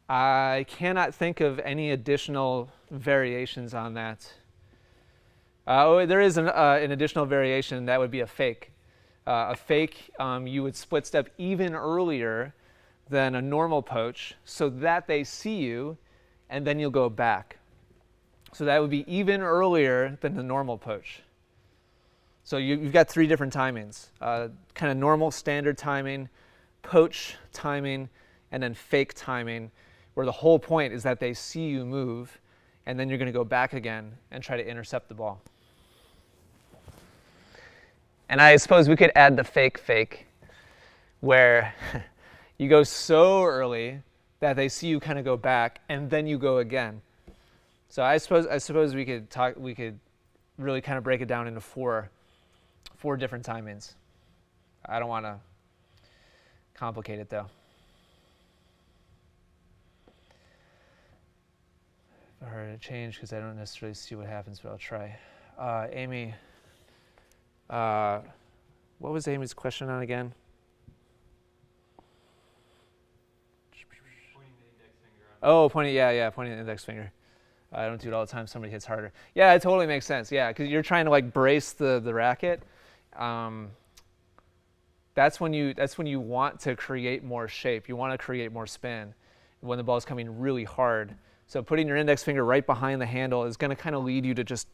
I cannot think of any additional variations on that. There is an additional variation. That would be a fake. A fake, you would split step even earlier than a normal poach, so that they see you, and then you'll go back. So that would be even earlier than the normal poach. So you've got three different timings. Kind of normal standard timing, poach timing, and then fake timing, where the whole point is that they see you move, and then you're going to go back again and try to intercept the ball. And I suppose we could add the fake, where you go so early that they see you kind of go back, and then you go again. So I suppose we could really kind of break it down into four different timings. I don't want to complicate it though. Hard to change because I don't necessarily see what happens, but I'll try. Amy, what was Amy's question on again? Pointing the index finger. I don't do it all the time. Somebody hits harder. Yeah, it totally makes sense. Yeah, because you're trying to like brace the racket. that's when you want to create more shape. You want to create more spin when the ball is coming really hard. So putting your index finger right behind the handle is going to kind of lead you to just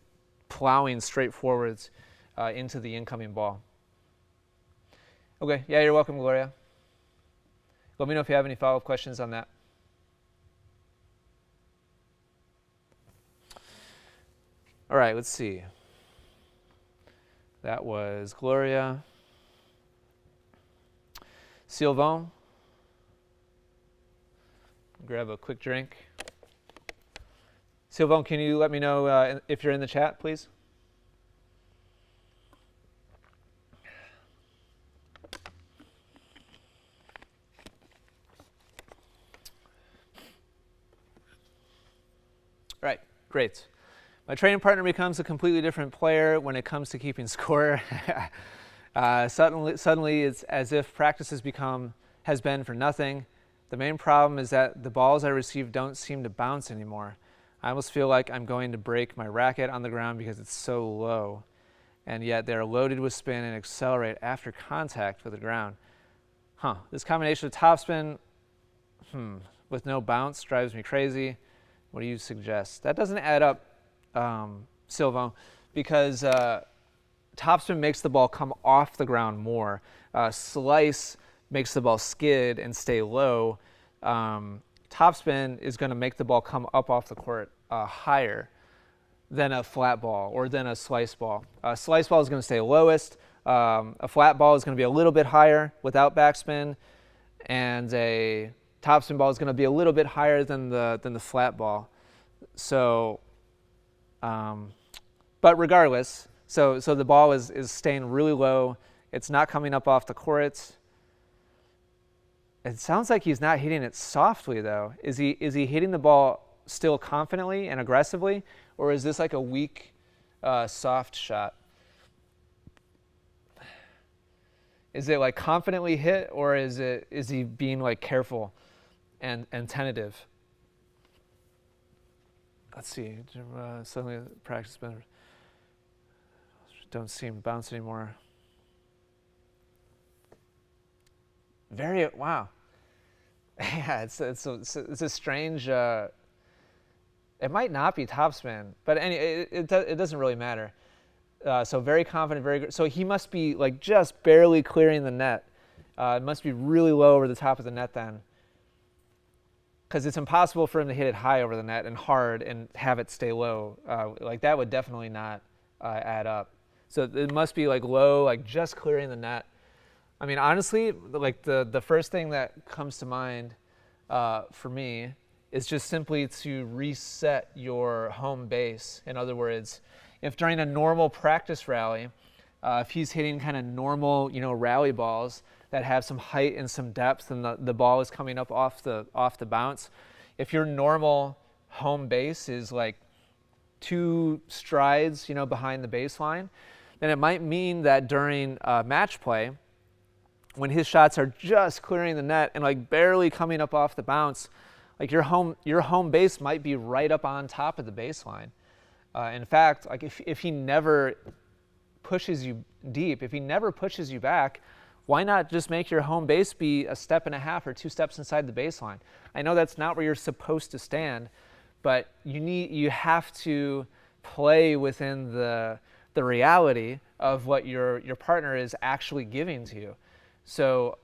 plowing straight forwards into the incoming ball. Okay, yeah, you're welcome, Gloria. Let me know if you have any follow-up questions on that. All right, let's see. That was Gloria. Sylvain. Grab a quick drink. Sylvain, can you let me know if you're in the chat, please? All right, great. My training partner becomes a completely different player when it comes to keeping score. Suddenly, it's as if practice has been for nothing. The main problem is that the balls I receive don't seem to bounce anymore. I almost feel like I'm going to break my racket on the ground because it's so low, and yet they're loaded with spin and accelerate after contact with the ground. This combination of topspin with no bounce drives me crazy. What do you suggest? That doesn't add up, Sylvain, because topspin makes the ball come off the ground more. Slice makes the ball skid and stay low. Topspin is going to make the ball come up off the court higher than a flat ball or than a slice ball. A slice ball is going to stay lowest. A flat ball is going to be a little bit higher without backspin, and a topspin ball is going to be a little bit higher than the flat ball. So, but regardless, so the ball is staying really low. It's not coming up off the court. It sounds like he's not hitting it softly, though. Is he hitting the ball still confidently and aggressively, or is this like a weak, soft shot? Is it like confidently hit, or is he being like careful and tentative? Let's see. Suddenly practice better. Don't seem to bounce anymore. Wow. Yeah, it's a strange. It might not be topspin, but it doesn't really matter. So very confident, very good. So he must be like just barely clearing the net. It must be really low over the top of the net then, because it's impossible for him to hit it high over the net and hard and have it stay low. Like that would definitely not add up. So it must be like low, like just clearing the net. I mean, honestly, like the first thing that comes to mind for me is just simply to reset your home base. In other words, if during a normal practice rally, if he's hitting kind of normal, rally balls that have some height and some depth, and the ball is coming up off the bounce, if your normal home base is like 2 strides, behind the baseline, then it might mean that during match play, when his shots are just clearing the net and like barely coming up off the bounce, like your home base might be right up on top of the baseline. In fact, like if he never pushes you deep, if he never pushes you back, why not just make your home base be a step and a half or 2 steps inside the baseline? I know that's not where you're supposed to stand, but you have to play within the reality of what your partner is actually giving to you. So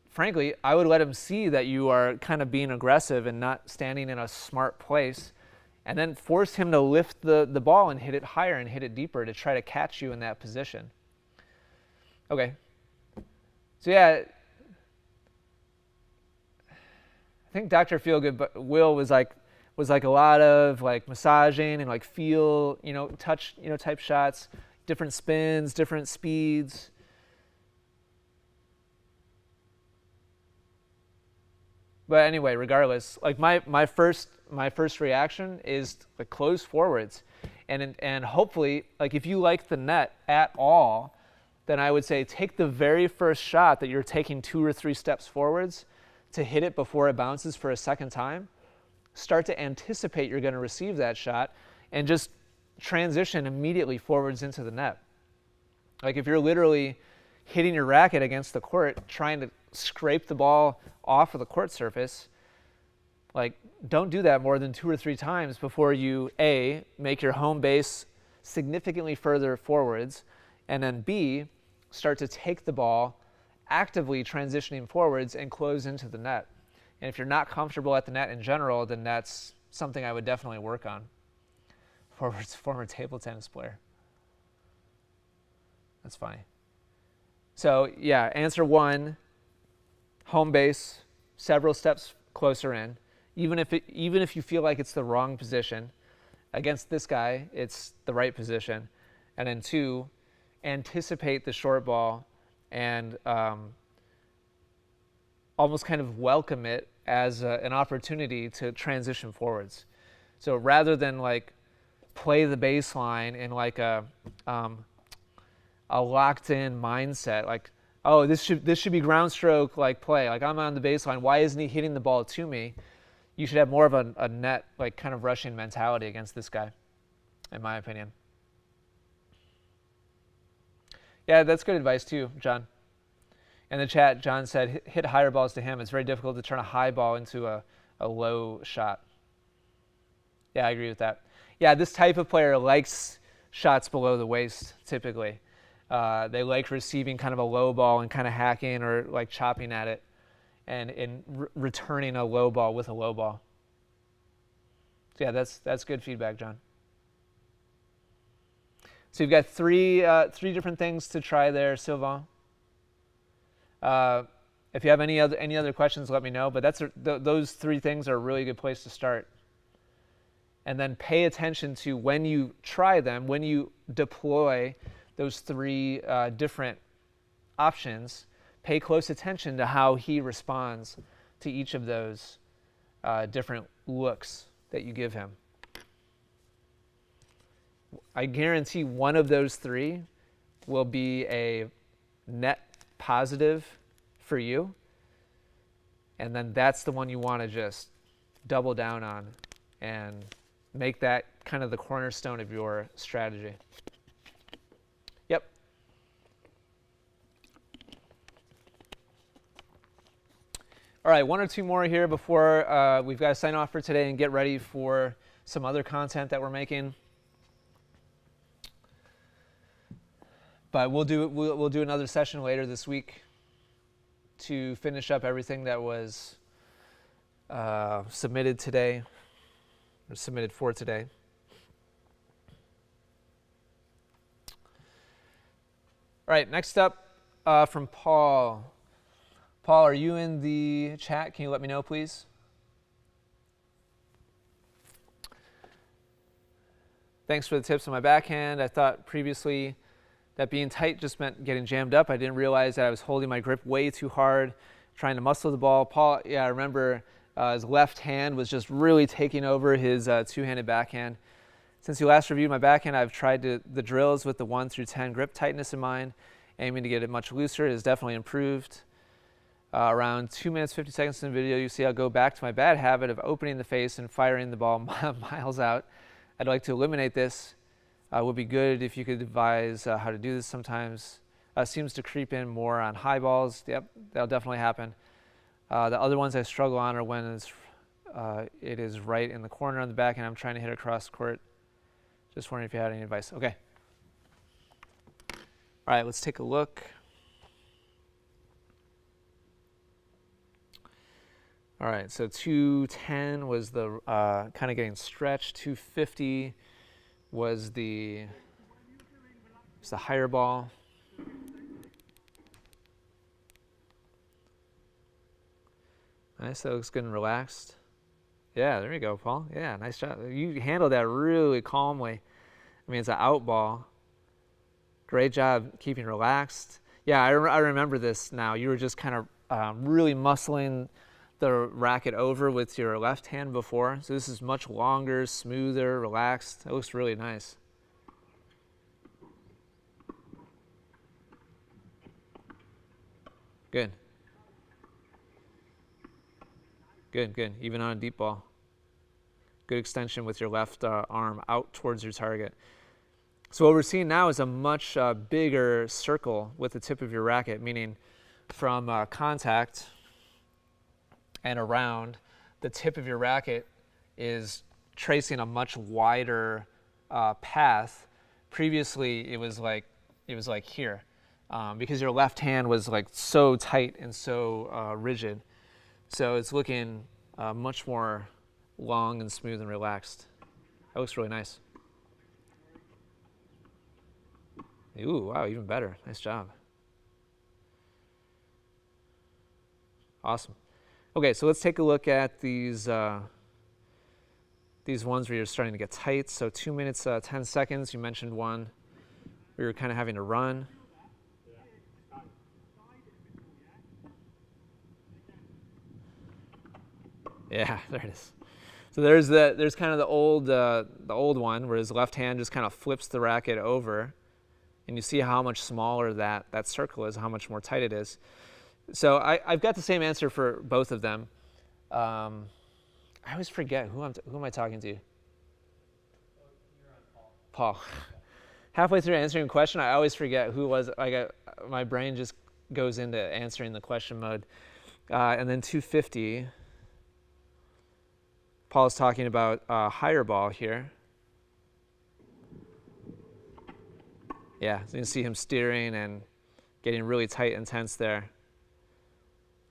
frankly, I would let him see that you are kind of being aggressive and not standing in a smart place, and then force him to lift the ball and hit it higher and hit it deeper to try to catch you in that position. Okay. So yeah, I think Dr. Feelgood Will was like a lot of like massaging and like feel, touch, type shots, different spins, different speeds. But anyway, regardless, like my first reaction is like close forwards, and hopefully, like if you like the net at all, then I would say take the very first shot that you're taking 2 or 3 steps forwards to hit it before it bounces for a second time. Start to anticipate you're going to receive that shot, and just transition immediately forwards into the net. Like if you're literally hitting your racket against the court, trying to scrape the ball off of the court surface, like don't do that more than 2 or 3 times before you A, make your home base significantly further forwards, and then B, start to take the ball actively transitioning forwards and close into the net. And if you're not comfortable at the net in general, then that's something I would definitely work on. Former table tennis player. That's funny. So yeah, answer 1, home base, several steps closer in. Even if you feel like it's the wrong position, against this guy, it's the right position. And then 2, anticipate the short ball and almost kind of welcome it as an opportunity to transition forwards. So rather than like play the baseline in like a locked-in mindset, like, oh, this should be ground stroke like play. Like I'm on the baseline. Why isn't he hitting the ball to me? You should have more of a net, like kind of rushing mentality against this guy, in my opinion. Yeah, that's good advice too, John. In the chat, John said, hit higher balls to him. It's very difficult to turn a high ball into a low shot. Yeah, I agree with that. Yeah, this type of player likes shots below the waist, typically. They like receiving kind of a low ball and kind of hacking or like chopping at it and returning a low ball with a low ball. So yeah, that's good feedback, John. So you've got three different things to try there, Sylvain. If you have any other questions, let me know. But those 3 things are a really good place to start. And then pay attention to when you try them, when you deploy those 3 different options. Pay close attention to how he responds to each of those different looks that you give him. I guarantee one of those 3 will be a net positive for you, and then that's the one you want to just double down on and make that kind of the cornerstone of your strategy. Yep. All right, 1 or 2 more here before we've got to sign off for today and get ready for some other content that we're making. But we'll do another session later this week to finish up everything that was submitted today, or submitted for today. All right, next up from Paul. Paul, are you in the chat? Can you let me know, please? Thanks for the tips on my backhand. I thought previously that being tight just meant getting jammed up. I didn't realize that I was holding my grip way too hard, trying to muscle the ball. Paul, yeah, I remember his left hand was just really taking over his two-handed backhand. Since you last reviewed my backhand, I've tried the drills with the 1 through 10 grip tightness in mind, aiming to get it much looser. It has definitely improved. Around 2 minutes, 50 seconds in the video, you see I'll go back to my bad habit of opening the face and firing the ball miles out. I'd like to eliminate this. Would be good if you could advise how to do this sometimes. Seems to creep in more on high balls. Yep, that'll definitely happen. The other ones I struggle on are when it is right in the corner on the back and I'm trying to hit across court. Just wondering if you had any advice. Okay. All right, let's take a look. All right, so 210 was the kind of getting stretched. 250 was the higher ball. Nice, that looks good and relaxed. Yeah, there you go, Paul. Yeah, nice job. You handled that really calmly. I mean, it's an out ball. Great job keeping relaxed. Yeah, I remember this now. You were just kind of really muscling the racket over with your left hand before. So this is much longer, smoother, relaxed. It looks really nice. Good. Good, good. Even on a deep ball. Good extension with your left arm out towards your target. So what we're seeing now is a much bigger circle with the tip of your racket, meaning from contact and around, the tip of your racket is tracing a much wider path. Previously, it was like here, because your left hand was like so tight and so rigid. So it's looking much more long and smooth and relaxed. That looks really nice. Ooh, wow, even better. Nice job. Awesome. Okay, so let's take a look at these ones where you're starting to get tight. So 2 minutes, 10 seconds. You mentioned one where you're kind of having to run. Yeah, there it is. So there's kind of the old one where his left hand just kind of flips the racket over, and you see how much smaller that circle is, how much more tight it is. So I've got the same answer for both of them. I always forget who am I talking to? You're on Paul. Halfway through answering a question, I always forget who was. My brain just goes into answering the question mode. And then 250. Paul's talking about a higher ball here. Yeah, so you can see him steering and getting really tight and tense there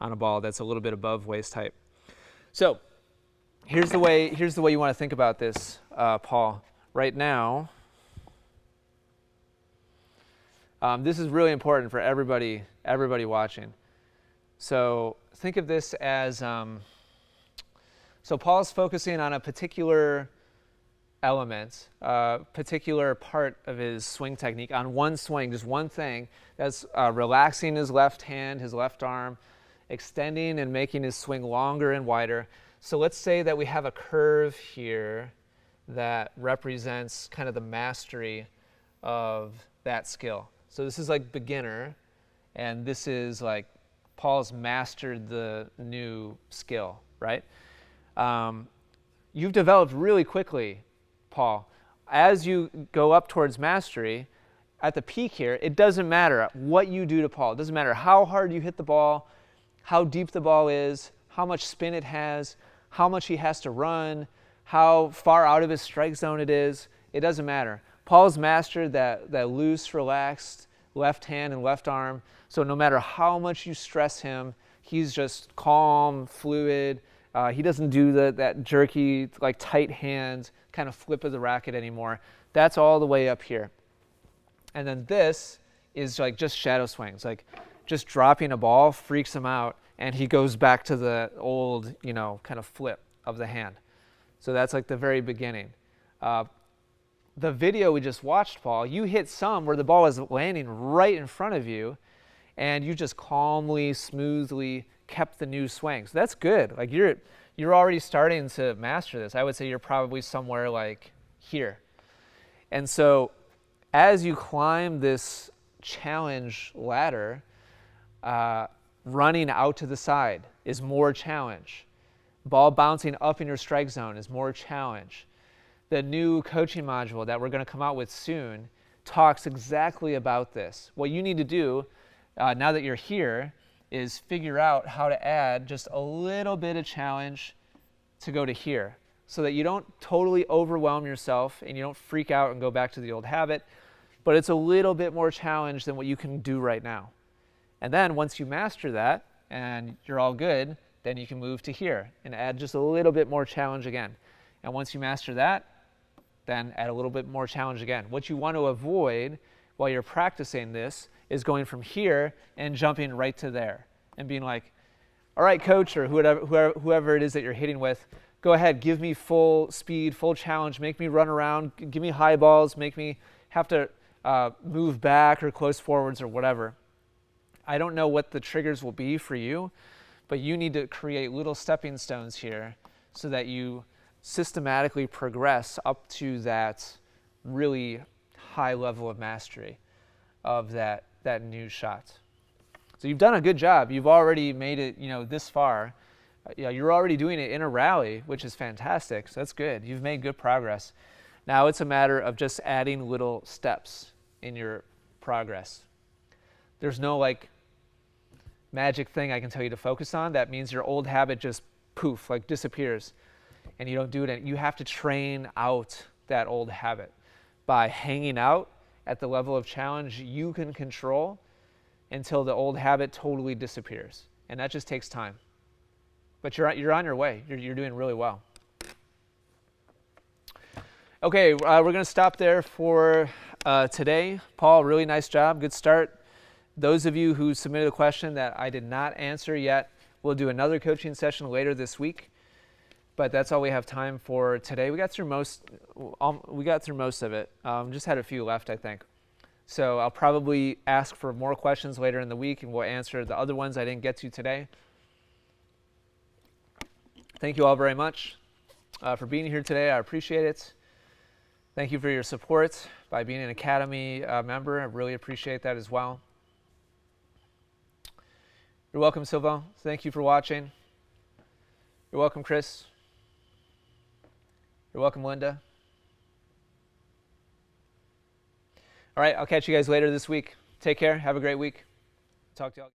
on a ball that's a little bit above waist height. So here's the way you want to think about this, Paul. Right now, this is really important for everybody watching. So think of this as, so Paul's focusing on a particular element, a particular part of his swing technique, on one swing, just one thing. That's relaxing his left hand, his left arm, extending and making his swing longer and wider. So let's say that we have a curve here that represents kind of the mastery of that skill. So this is like beginner, and this is like Paul's mastered the new skill, right? You've developed really quickly, Paul. As you go up towards mastery, at the peak here, it doesn't matter what you do to Paul. It doesn't matter how hard you hit the ball, how deep the ball is, how much spin it has, how much he has to run, how far out of his strike zone it is. It doesn't matter. Paul's mastered that loose, relaxed left hand and left arm. So no matter how much you stress him, he's just calm, fluid. He doesn't do that jerky, like tight hand kind of flip of the racket anymore. That's all the way up here. And then this is like just shadow swings, like just dropping a ball freaks him out, and he goes back to the old, kind of flip of the hand. So that's like the very beginning. The video we just watched, Paul, you hit some where the ball is landing right in front of you, and you just calmly, smoothly kept the new swing. So that's good. Like you're already starting to master this. I would say you're probably somewhere like here. And so as you climb this challenge ladder, running out to the side is more challenge. Ball bouncing up in your strike zone is more challenge. The new coaching module that we're going to come out with soon talks exactly about this. What you need to do now that you're here is figure out how to add just a little bit of challenge to go to here, so that you don't totally overwhelm yourself and you don't freak out and go back to the old habit, but it's a little bit more challenge than what you can do right now. And then once you master that and you're all good, then you can move to here and add just a little bit more challenge again. And once you master that, then add a little bit more challenge again. What you want to avoid while you're practicing this is going from here and jumping right to there and being like, all right, coach, or whoever it is that you're hitting with, go ahead, give me full speed, full challenge, make me run around, give me high balls, make me have to move back or close forwards or whatever. I don't know what the triggers will be for you, but you need to create little stepping stones here so that you systematically progress up to that really high level of mastery of that new shot. So you've done a good job. You've already made it, this far. You're already doing it in a rally, which is fantastic. So that's good. You've made good progress. Now it's a matter of just adding little steps in your progress. There's no like magic thing I can tell you to focus on. That means your old habit just poof, like disappears, and you don't do it. You have to train out that old habit by hanging out at the level of challenge you can control until the old habit totally disappears. And that just takes time. But you're on your way. You're doing really well. Okay, we're going to stop there for today. Paul, really nice job. Good start. Those of you who submitted a question that I did not answer yet, we'll do another coaching session later this week. But that's all we have time for today. We got through most of it. Just had a few left, I think. So I'll probably ask for more questions later in the week, and we'll answer the other ones I didn't get to today. Thank you all very much for being here today. I appreciate it. Thank you for your support by being an Academy member. I really appreciate that as well. You're welcome, Silva. Thank you for watching. You're welcome, Chris. You're welcome, Linda. All right, I'll catch you guys later this week. Take care. Have a great week. Talk to y'all.